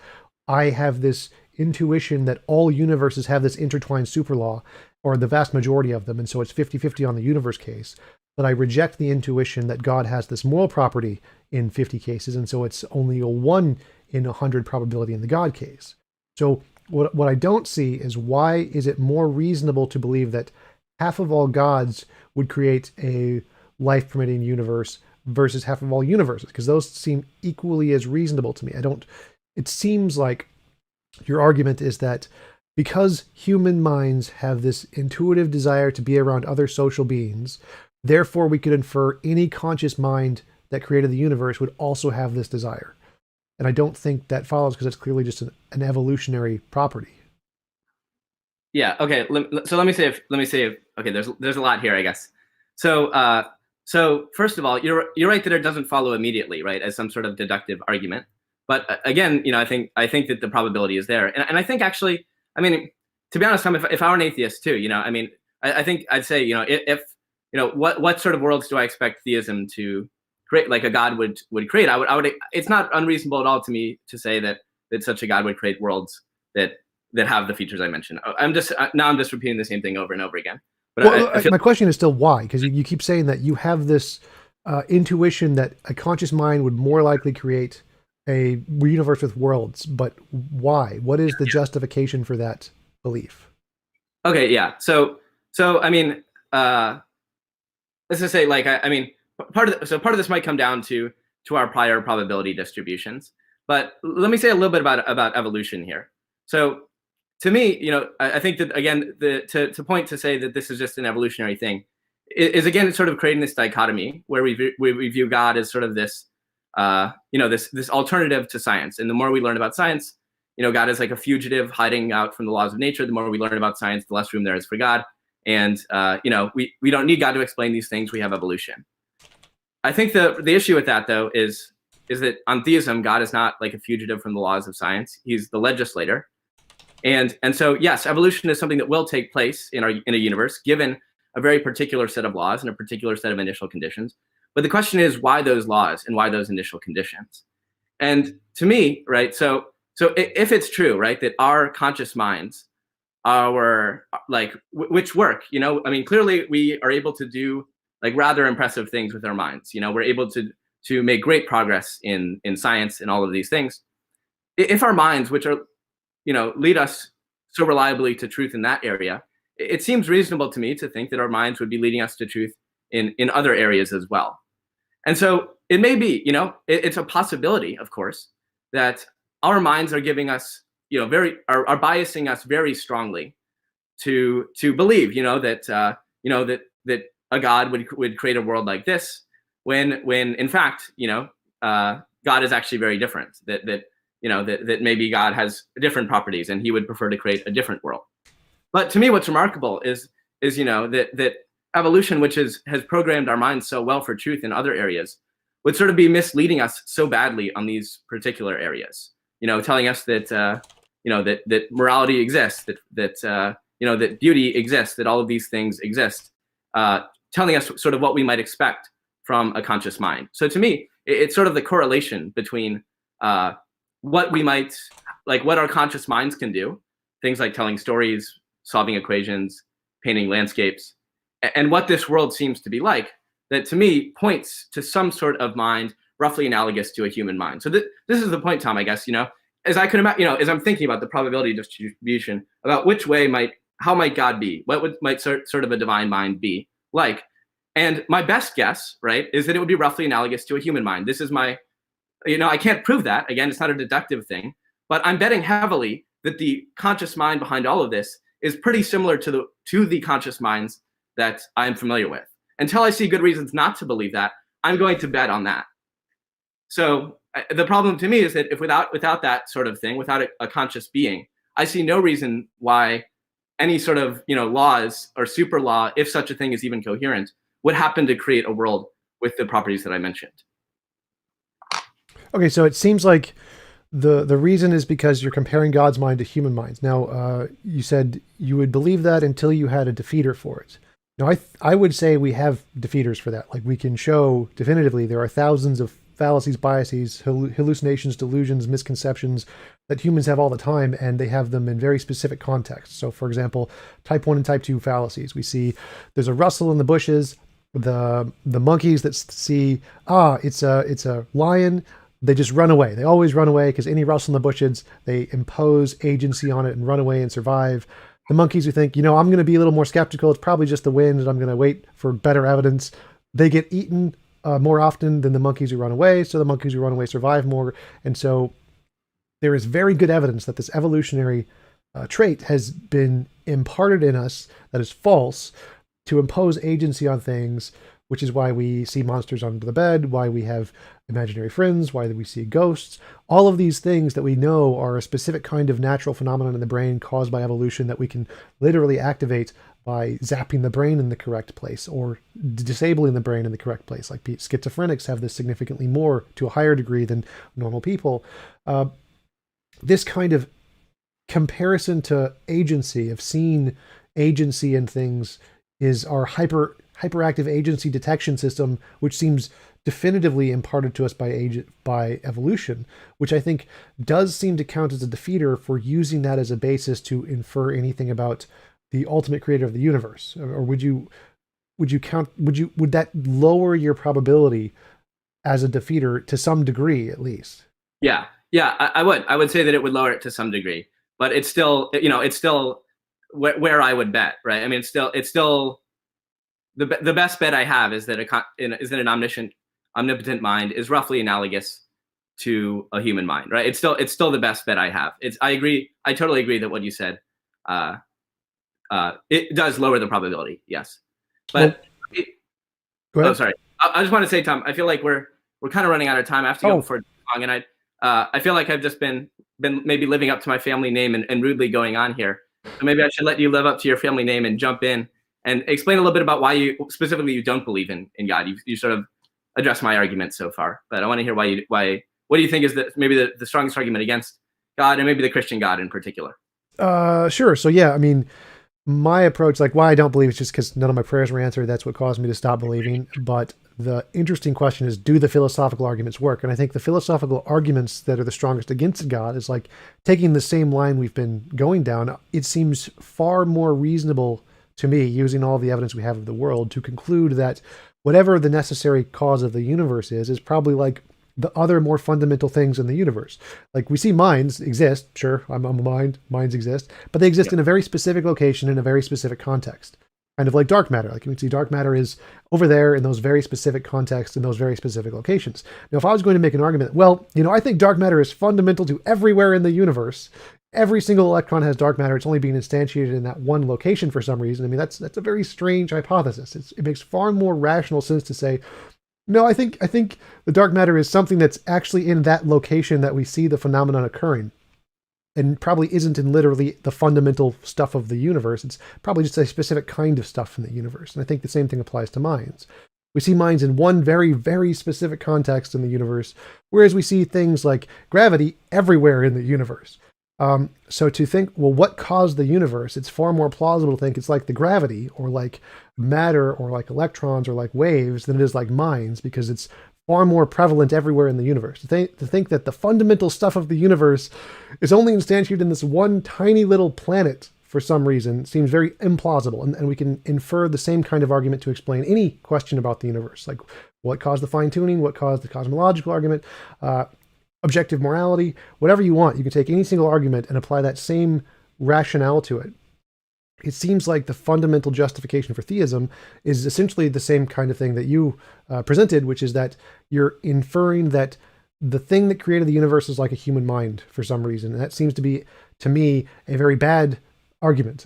I have this intuition that all universes have this intertwined super law, or the vast majority of them, and so it's 50-50 on the universe case. But I reject the intuition that God has this moral property in 50 cases, and so it's only a 1 in 100 probability in the God case. So what I don't see is, why is it more reasonable to believe that half of all gods would create a life-permitting universe versus half of all universes? Because those seem equally as reasonable to me. It seems like your argument is that because human minds have this intuitive desire to be around other social beings, therefore we could infer any conscious mind that created the universe would also have this desire. And I don't think that follows, because it's clearly just an evolutionary property. Yeah. Okay. So let me say. Okay. There's a lot here, I guess. So first of all, you're right that it doesn't follow immediately, right, as some sort of deductive argument. But again, I think that the probability is there, and I think actually, I mean, to be honest, Tom, if I were an atheist too, I think I'd say, if what sort of worlds do I expect theism to create, like a God would create? I would. It's not unreasonable at all to me to say that such a God would create worlds that have the features I mentioned. I'm just repeating the same thing over and over again. But my question is still why, because you keep saying that you have this intuition that a conscious mind would more likely create a universe with worlds, but why? What is the justification for that belief? Okay, yeah. So I mean, let's just say, like, I mean, part of this might come down to our prior probability distributions. But let me say a little bit about evolution here. So to me, I think that, again, to point to say that this is just an evolutionary thing is again sort of creating this dichotomy where we view God as sort of this this alternative to science. And the more we learn about science, God is like a fugitive hiding out from the laws of nature. The more we learn about science, the less room there is for God. And we don't need God to explain these things. We have evolution. I think the issue with that, though, is that on theism, God is not like a fugitive from the laws of science. He's the legislator. And so, yes, evolution is something that will take place in a universe, given a very particular set of laws and a particular set of initial conditions. But the question is, why those laws and why those initial conditions? And to me, right, so if it's true, right, that our conscious minds, which work, I mean, clearly we are able to do like rather impressive things with our minds. We're able to make great progress in science and all of these things. If our minds, which are, lead us so reliably to truth in that area, it seems reasonable to me to think that our minds would be leading us to truth in other areas as well. And so it may be, it's a possibility, of course, that our minds are giving us, are biasing us very strongly to believe, that a God would create a world like this, when in fact, God is actually very different. That maybe God has different properties and he would prefer to create a different world. But to me, what's remarkable is that evolution, which has programmed our minds so well for truth in other areas, would sort of be misleading us so badly on these particular areas. Telling us that that morality exists, that beauty exists, that all of these things exist, telling us sort of what we might expect from a conscious mind. So to me, it's sort of the correlation between what our conscious minds can do, things like telling stories, solving equations, painting landscapes, and what this world seems to be like, that to me points to some sort of mind roughly analogous to a human mind. So this is the point, Tom, I guess, as I could imagine, as I'm thinking about the probability distribution, about how might God be? Might sort of a divine mind be like? And my best guess, right, is that it would be roughly analogous to a human mind. This is my, I can't prove that. Again, it's not a deductive thing, but I'm betting heavily that the conscious mind behind all of this is pretty similar to the conscious minds that I'm familiar with. Until I see good reasons not to believe that, I'm going to bet on that. So the problem to me is that if without that sort of thing, without a conscious being, I see no reason why any sort of laws or super law, if such a thing is even coherent, would happen to create a world with the properties that I mentioned. Okay, so it seems like the reason is because you're comparing God's mind to human minds. Now, you said you would believe that until you had a defeater for it. Now, I would say we have defeaters for that. Like, we can show definitively there are thousands of fallacies, biases, hallucinations, delusions, misconceptions that humans have all the time, and they have them in very specific contexts. So, for example, type 1 and type 2 fallacies. We see there's a rustle in the bushes. The monkeys that see, it's a lion, they just run away. They always run away because any rustle in the bushes, they impose agency on it and run away and survive. The monkeys who think, I'm going to be a little more skeptical, it's probably just the wind and I'm going to wait for better evidence, they get eaten more often than the monkeys who run away. So the monkeys who run away survive more. And so there is very good evidence that this evolutionary trait has been imparted in us that is false to impose agency on things, which is why we see monsters under the bed, why we have imaginary friends, why we see ghosts. All of these things that we know are a specific kind of natural phenomenon in the brain caused by evolution that we can literally activate by zapping the brain in the correct place or disabling the brain in the correct place. Like schizophrenics have this significantly more to a higher degree than normal people. This kind of comparison to agency, of seeing agency in things, is our hyperactive agency detection system, which seems definitively imparted to us by evolution, which I think does seem to count as a defeater for using that as a basis to infer anything about the ultimate creator of the universe. Or would that lower your probability as a defeater to some degree, at least? Yeah, I would say that it would lower it to some degree, but it's still where I would bet, right? I mean, it's still the best bet I have is that an omnipotent mind is roughly analogous to a human mind, right? It's still the best bet I have. I totally agree that what you said, it does lower the probability, yes. But sorry, I just want to say, Tom, I feel like we're kind of running out of time. I have to go before long, and I feel like I've just been maybe living up to my family name and rudely going on here. So maybe I should let you live up to your family name and jump in and explain a little bit about why you don't believe in God. You sort of addressed my argument so far, but I want to hear what do you think is maybe the strongest argument against God, and maybe the Christian God in particular? Sure. So yeah, I mean, my approach, like why I don't believe, is just because none of my prayers were answered. That's what caused me to stop believing. But the interesting question is, do the philosophical arguments work? And I think the philosophical arguments that are the strongest against God is like taking the same line we've been going down. It seems far more reasonable to me, using all the evidence we have of the world, to conclude that whatever the necessary cause of the universe is probably like the other more fundamental things in the universe. Like we see minds exist. Sure, I'm a mind, minds exist, but they exist in a very specific location in a very specific context. kind of like dark matter. Like you can see dark matter is over there in those very specific contexts, in those very specific locations. Now, if I was going to make an argument, well, I think dark matter is fundamental to everywhere in the universe. Every single electron has dark matter. It's only being instantiated in that one location for some reason. I mean, that's a very strange hypothesis. It makes far more rational sense to say, no, I think the dark matter is something that's actually in that location that we see the phenomenon occurring, and probably isn't in literally the fundamental stuff of the universe. It's probably just a specific kind of stuff in the universe. And I think the same thing applies to minds. We see minds in one very, very specific context in the universe, whereas we see things like gravity everywhere in the universe. So to think, well, what caused the universe? It's far more plausible to think it's like the gravity, or like matter, or like electrons, or like waves, than it is like minds, because it's far more prevalent everywhere in the universe. To think that the fundamental stuff of the universe is only instantiated in this one tiny little planet for some reason seems very implausible. And we can infer the same kind of argument to explain any question about the universe, like what caused the fine-tuning, what caused the cosmological argument, objective morality, whatever you want. You can take any single argument and apply that same rationale to it. It seems like the fundamental justification for theism is essentially the same kind of thing that you presented, which is that you're inferring that the thing that created the universe is like a human mind for some reason. And that seems to be, to me, a very bad argument.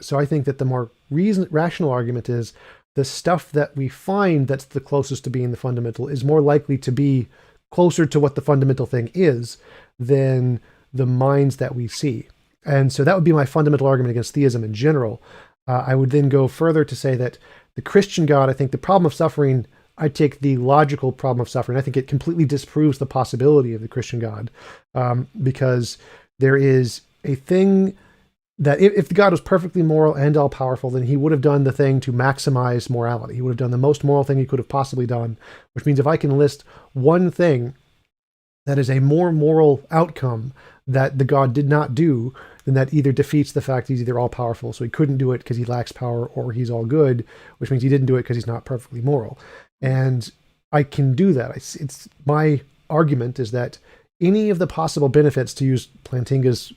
So I think that the more rational argument is the stuff that we find that's the closest to being the fundamental is more likely to be closer to what the fundamental thing is than the minds that we see. And so that would be my fundamental argument against theism in general. I would then go further to say that the Christian God, I think the problem of suffering, I take the logical problem of suffering. I think it completely disproves the possibility of the Christian God, because there is a thing that if the God was perfectly moral and all-powerful, then he would have done the thing to maximize morality. He would have done the most moral thing he could have possibly done, which means if I can list one thing that is a more moral outcome that the God did not do, then that either defeats the fact he's either all-powerful, so he couldn't do it because he lacks power, or he's all good, which means he didn't do it because he's not perfectly moral. And I can do that. It's my argument is that any of the possible benefits, to use Plantinga's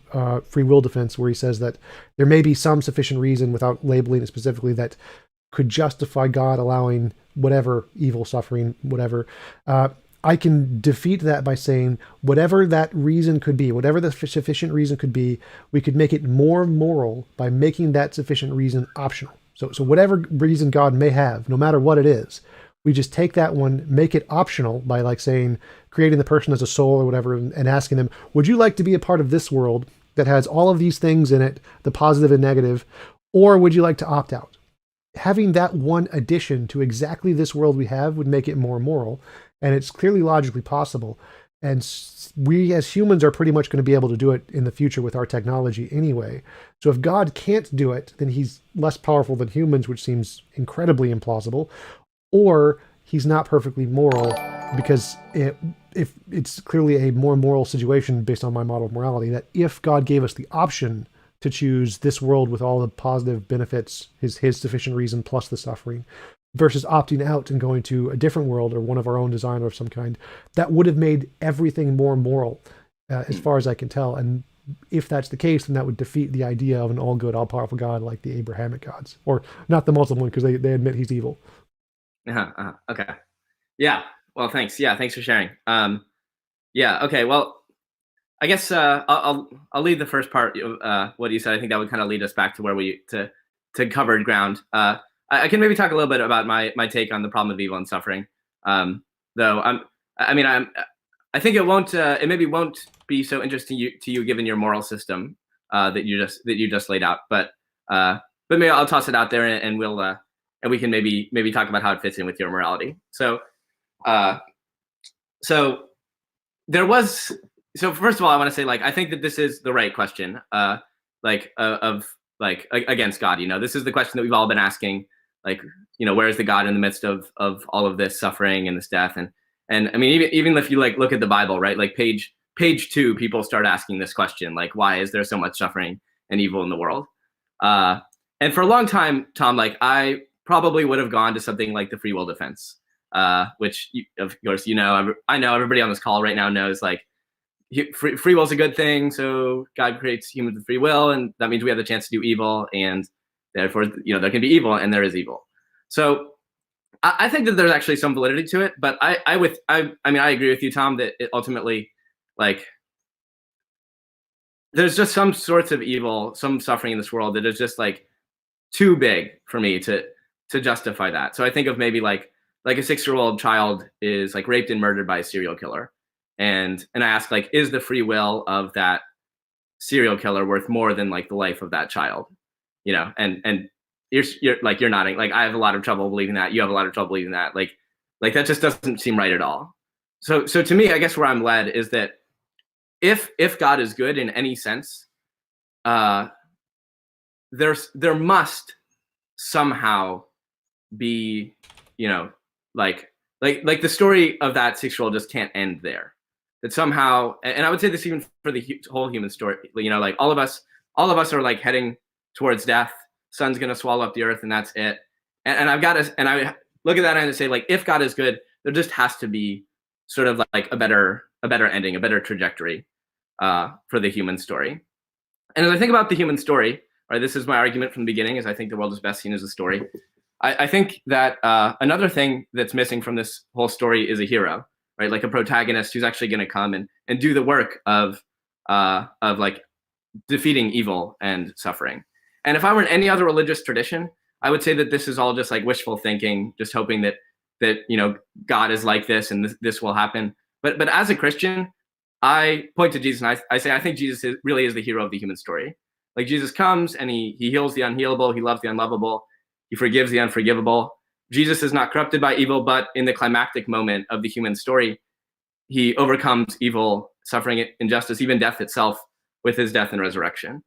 free will defense, where he says that there may be some sufficient reason, without labeling it specifically, that could justify God allowing whatever evil, suffering, whatever, I can defeat that by saying whatever that reason could be, whatever the sufficient reason could be, we could make it more moral by making that sufficient reason optional. So whatever reason God may have, no matter what it is, we just take that one, make it optional by like saying, creating the person as a soul or whatever, and asking them, would you like to be a part of this world that has all of these things in it, the positive and negative, or would you like to opt out? Having that one addition to exactly this world we have would make it more moral, and it's clearly logically possible. And we as humans are pretty much going to be able to do it in the future with our technology anyway. So if God can't do it, then he's less powerful than humans, which seems incredibly implausible, or he's not perfectly moral, because if it's clearly a more moral situation based on my model of morality, that if God gave us the option to choose this world with all the positive benefits, his sufficient reason plus the suffering, versus opting out and going to a different world or one of our own design or of some kind, that would have made everything more moral, as far as I can tell. And if that's the case, then that would defeat the idea of an all-good, all-powerful God like the Abrahamic gods, or not the Muslim one, because they admit he's evil. Okay. Yeah. Well, thanks. Yeah. Thanks for sharing. Yeah. Okay. Well, I guess I'll leave the first part of what you said. I think that would kind of lead us back to where to covered ground. I can maybe talk a little bit about my take on the problem of evil and suffering. Though I think it maybe won't be so interesting to you given your moral system that you just laid out. But maybe I'll toss it out there and we'll and we can maybe talk about how it fits in with your morality. So first of all, I want to say, like, I think that this is the right question, against God. This is the question that we've all been asking, like, where is the God in the midst of all of this suffering and this death? And I mean, even if you look at the Bible, right, like page 2, people start asking this question, like, why is there so much suffering and evil in the world? And for a long time, Tom, like, I probably would have gone to something like the free will defense, which of course, I know everybody on this call right now knows, like, free will is a good thing. So God creates humans with free will, and that means we have the chance to do evil. And Therefore, there can be evil, and there is evil. So I think that there's actually some validity to it, but I agree with you, Tom, that it ultimately, like, there's just some sorts of evil, some suffering in this world that is just like too big for me to justify that. So I think of maybe like a 6-year-old child is like raped and murdered by a serial killer, and I ask, like, is the free will of that serial killer worth more than like the life of that child? And you're nodding. Like, I have a lot of trouble believing that. You have a lot of trouble believing that. Like that just doesn't seem right at all. So to me, I guess where I'm led is that if God is good in any sense, there must somehow be, like the story of that 6-year-old just can't end there. That somehow, and I would say this even for the whole human story, like all of us are like heading towards death. Sun's gonna swallow up the earth, and that's it. And I've got to, and I look at that and say, like, if God is good, there just has to be sort of like a better ending, a better trajectory for the human story. And as I think about the human story, right, this is my argument from the beginning, is I think the world is best seen as a story. I think that another thing that's missing from this whole story is a hero, right? Like a protagonist who's actually going to come and do the work of like defeating evil and suffering. And if I were in any other religious tradition, I would say that this is all just like wishful thinking, just hoping that God is like this and this will happen. But as a Christian, I point to Jesus and I say I think Jesus really is the hero of the human story. Like, Jesus comes and he heals the unhealable, he loves the unlovable, he forgives the unforgivable. Jesus is not corrupted by evil, but in the climactic moment of the human story, he overcomes evil, suffering, injustice, even death itself, with his death and resurrection.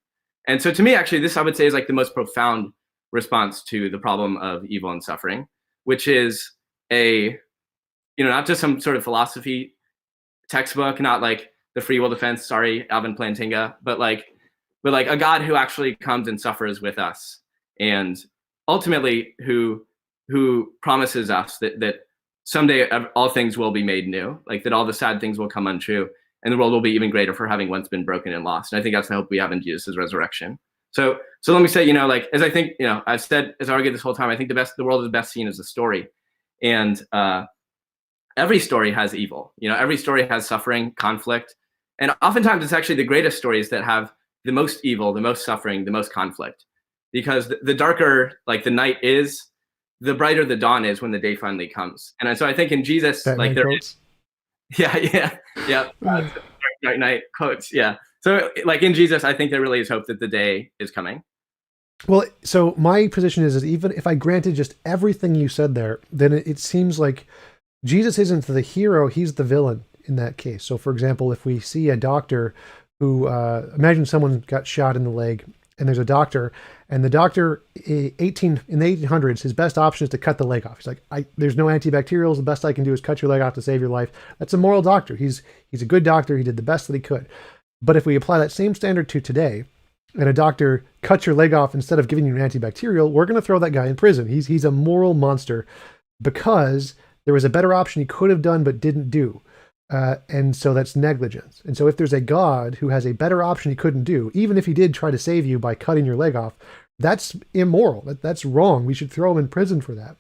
And so to me, actually, this I would say is like the most profound response to the problem of evil and suffering, which is not just some sort of philosophy textbook, not like the free will defense, sorry, Alvin Plantinga, but like a God who actually comes and suffers with us, and ultimately who promises us that someday all things will be made new, like that all the sad things will come untrue, and the world will be even greater for having once been broken and lost. And I think that's the hope we have in Jesus' resurrection. So let me say, like, as I think, I've said, as I argued this whole time, I think the world is best seen as a story. And every story has evil. Every story has suffering, conflict. And oftentimes it's actually the greatest stories that have the most evil, the most suffering, the most conflict. Because the darker, like, the night is, the brighter the dawn is when the day finally comes. And so I think in Jesus, like, there is, yeah. Dark Knight quotes, yeah. So, like, in Jesus, I think there really is hope that the day is coming. Well, so my position is even if I granted just everything you said there, then it seems like Jesus isn't the hero, he's the villain in that case. So, for example, if we see a doctor who, imagine someone got shot in the leg, and there's a doctor, and the doctor, in the 1800s, his best option is to cut the leg off. He's like, there's no antibacterials, the best I can do is cut your leg off to save your life. That's a moral doctor. He's a good doctor, he did the best that he could. But if we apply that same standard to today, and a doctor cuts your leg off instead of giving you an antibacterial, we're going to throw that guy in prison. He's a moral monster because there was a better option he could have done but didn't do. And so that's negligence. And so if there's a God who has a better option he couldn't do, even if he did try to save you by cutting your leg off, that's immoral. That's wrong. We should throw him in prison for that.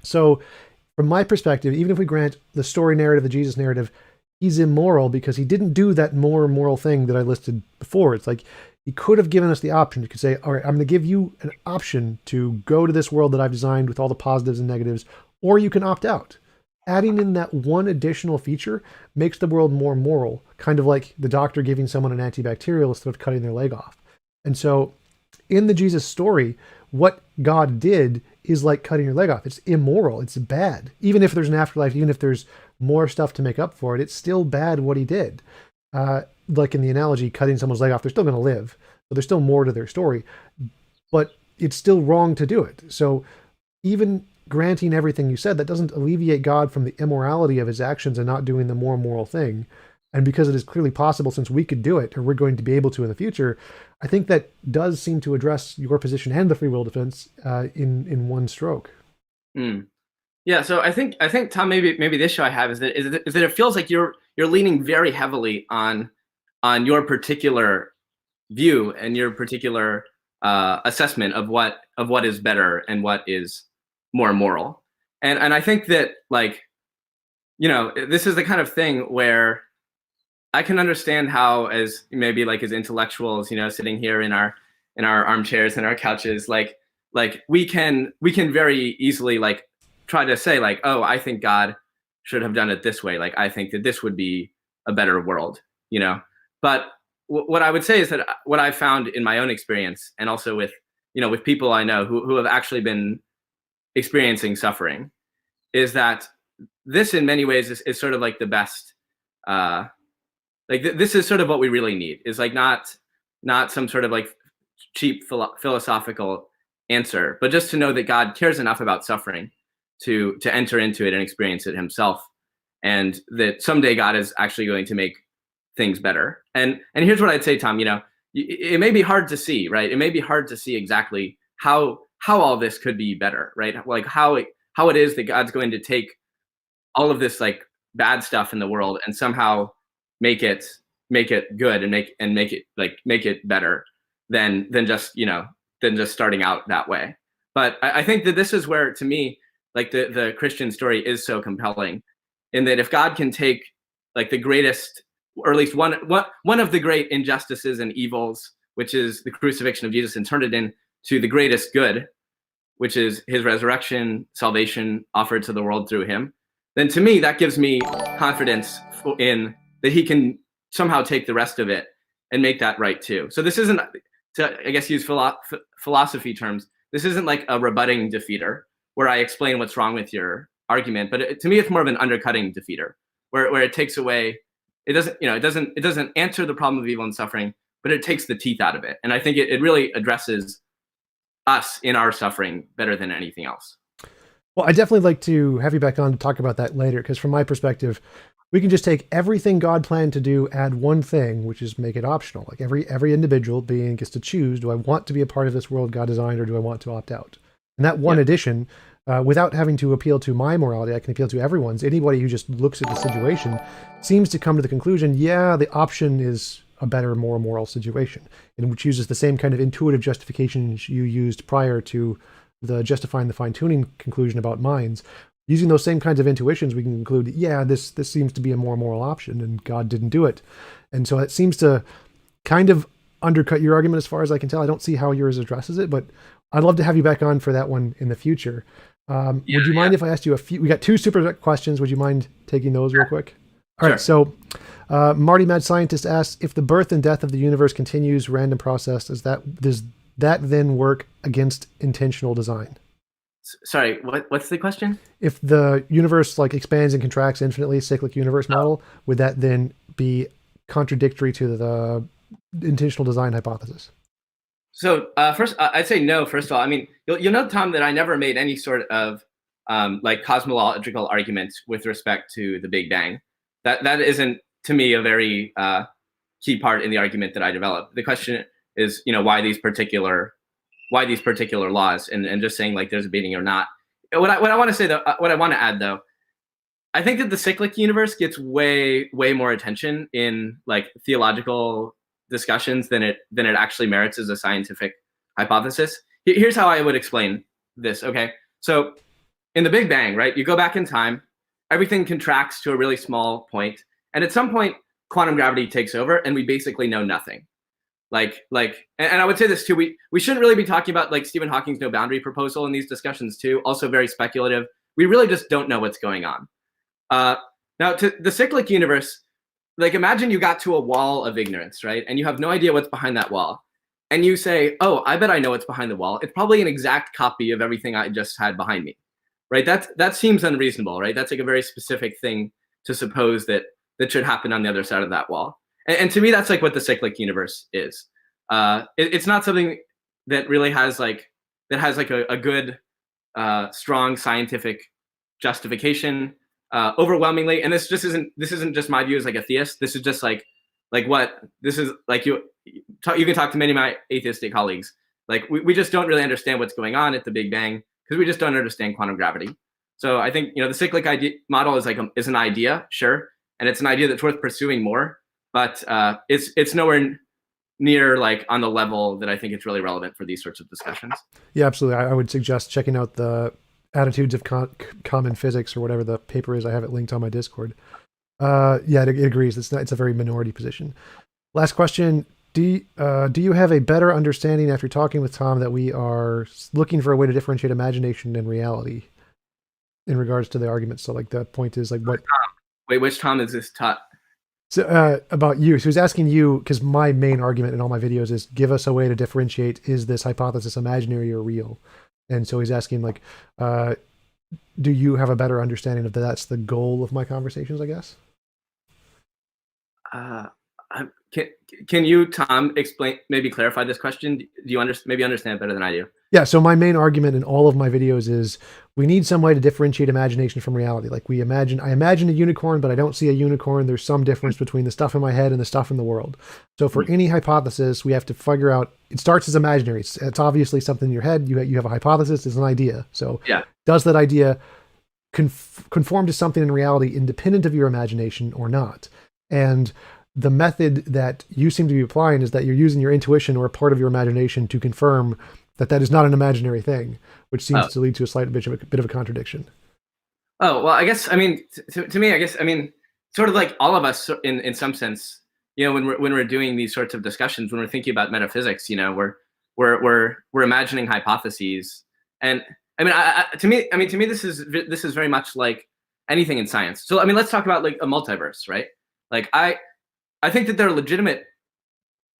So from my perspective, even if we grant the story narrative, the Jesus narrative, he's immoral because he didn't do that more moral thing that I listed before. It's like he could have given us the option. You could say, all right, I'm going to give you an option to go to this world that I've designed with all the positives and negatives, or you can opt out. Adding in that one additional feature makes the world more moral, kind of like the doctor giving someone an antibacterial instead of cutting their leg off. And so in the Jesus story, what God did is like cutting your leg off. It's immoral. It's bad. Even if there's an afterlife, even if there's more stuff to make up for it, it's still bad what he did. Like in the analogy, cutting someone's leg off, they're still going to live. So there's still more to their story. But it's still wrong to do it. So even granting everything you said, that doesn't alleviate God from the immorality of his actions and not doing the more moral thing. And because it is clearly possible, since we could do it, or we're going to be able to in the future, I think that does seem to address your position and the free will defense in one stroke. Yeah, so I think Tom, maybe the issue I have is that it feels like you're leaning very heavily on your particular view and your particular assessment of what is better and what is more moral. And I think that, like, this is the kind of thing where I can understand how, as maybe like as intellectuals, sitting here in our armchairs and our couches, like we can very easily like try to say like, oh, I think God should have done it this way. Like, I think that this would be a better world, But what I would say is that what I've found in my own experience, and also with with people I know who have actually been experiencing suffering, is that this in many ways is sort of like the best. This is sort of what we really need, is like not some sort of like cheap philosophical answer, but just to know that God cares enough about suffering to enter into it and experience it himself, and that someday God is actually going to make things better. And here's what I'd say, Tom. It may be hard to see, right? It may be hard to see exactly how all this could be better, right? Like how it is that God's going to take all of this like bad stuff in the world and somehow make it good and make it better than just starting out that way. But I think that this is where, to me, like the Christian story is so compelling, in that if God can take like the greatest, or at least one of the great injustices and evils, which is the crucifixion of Jesus, and turn it into the greatest good, which is his resurrection, salvation offered to the world through him, then to me that gives me confidence in that he can somehow take the rest of it and make that right too. So this isn't, to I guess use philosophy terms, this isn't like a rebutting defeater where I explain what's wrong with your argument, but to me it's more of an undercutting defeater, where it takes away, it doesn't answer the problem of evil and suffering, but it takes the teeth out of it. And I think it really addresses us in our suffering better than anything else. Well, I definitely like to have you back on to talk about that later, because from my perspective, we can just take everything God planned to do, add one thing, which is make it optional. Like every individual being gets to choose, do I want to be a part of this world God designed, or do I want to opt out? And that one addition, without having to appeal to my morality, I can appeal to everyone's. Anybody who just looks at the situation seems to come to the conclusion, yeah, the option is a better, more moral situation, and which uses the same kind of intuitive justifications you used prior to the justifying the fine-tuning conclusion about minds. Using those same kinds of intuitions, we can conclude, yeah, this seems to be a more moral option, and God didn't do it. And so it seems to kind of undercut your argument as far as I can tell. I don't see how yours addresses it, but I'd love to have you back on for that one in the future. Would you mind if I asked you a few? We got two super questions. Would you mind taking those real quick? All right. So Marty Mad Scientist asks, if the birth and death of the universe continues random process, does that then work against intentional design? Sorry, what's the question? If the universe like expands and contracts infinitely, cyclic universe model, would that then be contradictory to the intentional design hypothesis? So first, I'd say no. First of all, I mean, you'll know, Tom, that I never made any sort of like cosmological arguments with respect to the Big Bang. That isn't, to me, a very key part in the argument that I developed. The question is, why these particular laws, and just saying like there's a beating or not. What I want to say though, what I want to add though, I think that the cyclic universe gets way more attention in like theological discussions than it actually merits as a scientific hypothesis. Here's how I would explain this. Okay, so in the Big Bang, right, you go back in time, everything contracts to a really small point, and at some point quantum gravity takes over, and we basically know nothing. And I would say this too, we shouldn't really be talking about like Stephen Hawking's no boundary proposal in these discussions too, also very speculative. We really just don't know what's going on. Now, to the cyclic universe, like imagine you got to a wall of ignorance, right? And you have no idea what's behind that wall. And you say, oh, I bet I know what's behind the wall. It's probably an exact copy of everything I just had behind me, right? That seems unreasonable, right? That's like a very specific thing to suppose that should happen on the other side of that wall. And to me, that's like what the cyclic universe is. It's not something that really has like a good, strong scientific justification. Overwhelmingly, and this isn't just my view as like a theist. This is just like what this is like. You can talk to many of my atheistic colleagues. Like we just don't really understand what's going on at the Big Bang because we just don't understand quantum gravity. So I think the cyclic model is an idea, sure, and it's an idea that's worth pursuing more. But it's nowhere near like on the level that I think it's really relevant for these sorts of discussions. Yeah, absolutely. I would suggest checking out the Attitudes of Common Physics or whatever the paper is. I have it linked on my Discord. Yeah, it agrees. It's a very minority position. Last question. Do you have a better understanding after talking with Tom that we are looking for a way to differentiate imagination and reality in regards to the argument? So like the point is like what? Wait, which Tom is this taught? So about you. So he's asking you because my main argument in all my videos is give us a way to differentiate is this hypothesis imaginary or real? And so he's asking like, do you have a better understanding of that? That's the goal of my conversations, I guess. Can you, Tom, explain, maybe clarify this question? Do you maybe understand better than I do? Yeah, so my main argument in all of my videos is we need some way to differentiate imagination from reality. Like I imagine a unicorn, but I don't see a unicorn. There's some difference between the stuff in my head and the stuff in the world. So for any hypothesis, we have to figure out, it starts as imaginary. It's obviously something in your head. You have a hypothesis, it's an idea. So yeah. Does that idea conform to something in reality independent of your imagination or not? And the method that you seem to be applying is that you're using your intuition or a part of your imagination to confirm that that is not an imaginary thing, which seems to lead to a slight bit of a contradiction. Oh, well, I guess, I mean, to me, I guess, I mean, sort of like all of us in some sense, you know, when we're doing these sorts of discussions, when we're thinking about metaphysics, you know, we're imagining hypotheses. And I mean, to me, this is very much like anything in science. So, I mean, let's talk about like a multiverse, right? Like I think that there are legitimate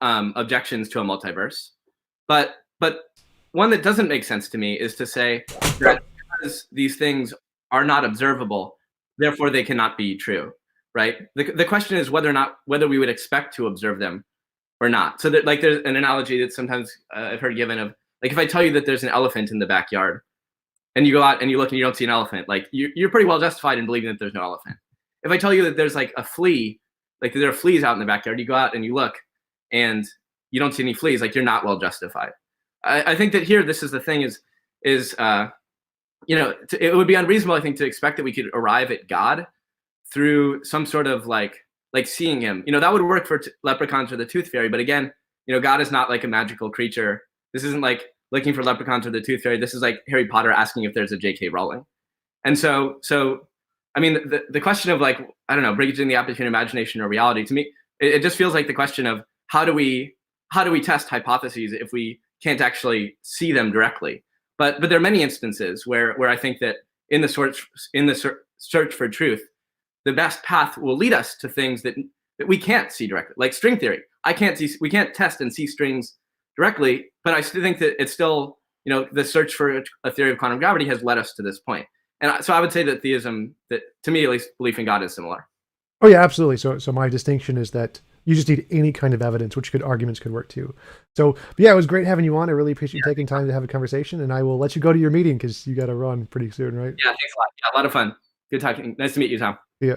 objections to a multiverse, but one that doesn't make sense to me is to say that because these things are not observable, therefore they cannot be true, right? The question is whether we would expect to observe them or not. So that, like, there's an analogy that sometimes I've heard given of, like, if I tell you that there's an elephant in the backyard, and you go out and you look and you don't see an elephant, like you're pretty well justified in believing that there's no elephant. If I tell you that there's like a flea, like there are fleas out in the backyard, you go out and you look and you don't see any fleas, like you're not well justified. I think that here, this is the thing is you know, it would be unreasonable, I think, to expect that we could arrive at God through some sort of like seeing him. You know, that would work for leprechauns or the tooth fairy. But again, you know, God is not like a magical creature. This isn't like looking for leprechauns or the tooth fairy. This is like Harry Potter asking if there's a J.K. Rowling. And so I mean, the question of like, I don't know, bridging the gap between imagination or reality, to me, it just feels like the question of how do we test hypotheses if we can't actually see them directly. But there are many instances where I think that in the search for truth, the best path will lead us to things that we can't see directly, like string theory. We can't test and see strings directly, but I still think that it's still, you know, the search for a theory of quantum gravity has led us to this point. And so I would say that theism, that to me at least, belief in God is similar. Oh yeah, absolutely. So my distinction is that you just need any kind of evidence, which arguments could work too. So yeah, it was great having you on. I really appreciate you taking time to have a conversation, and I will let you go to your meeting because you got to run pretty soon, right? Yeah, thanks a lot. Yeah, a lot of fun. Good talking. Nice to meet you, Tom.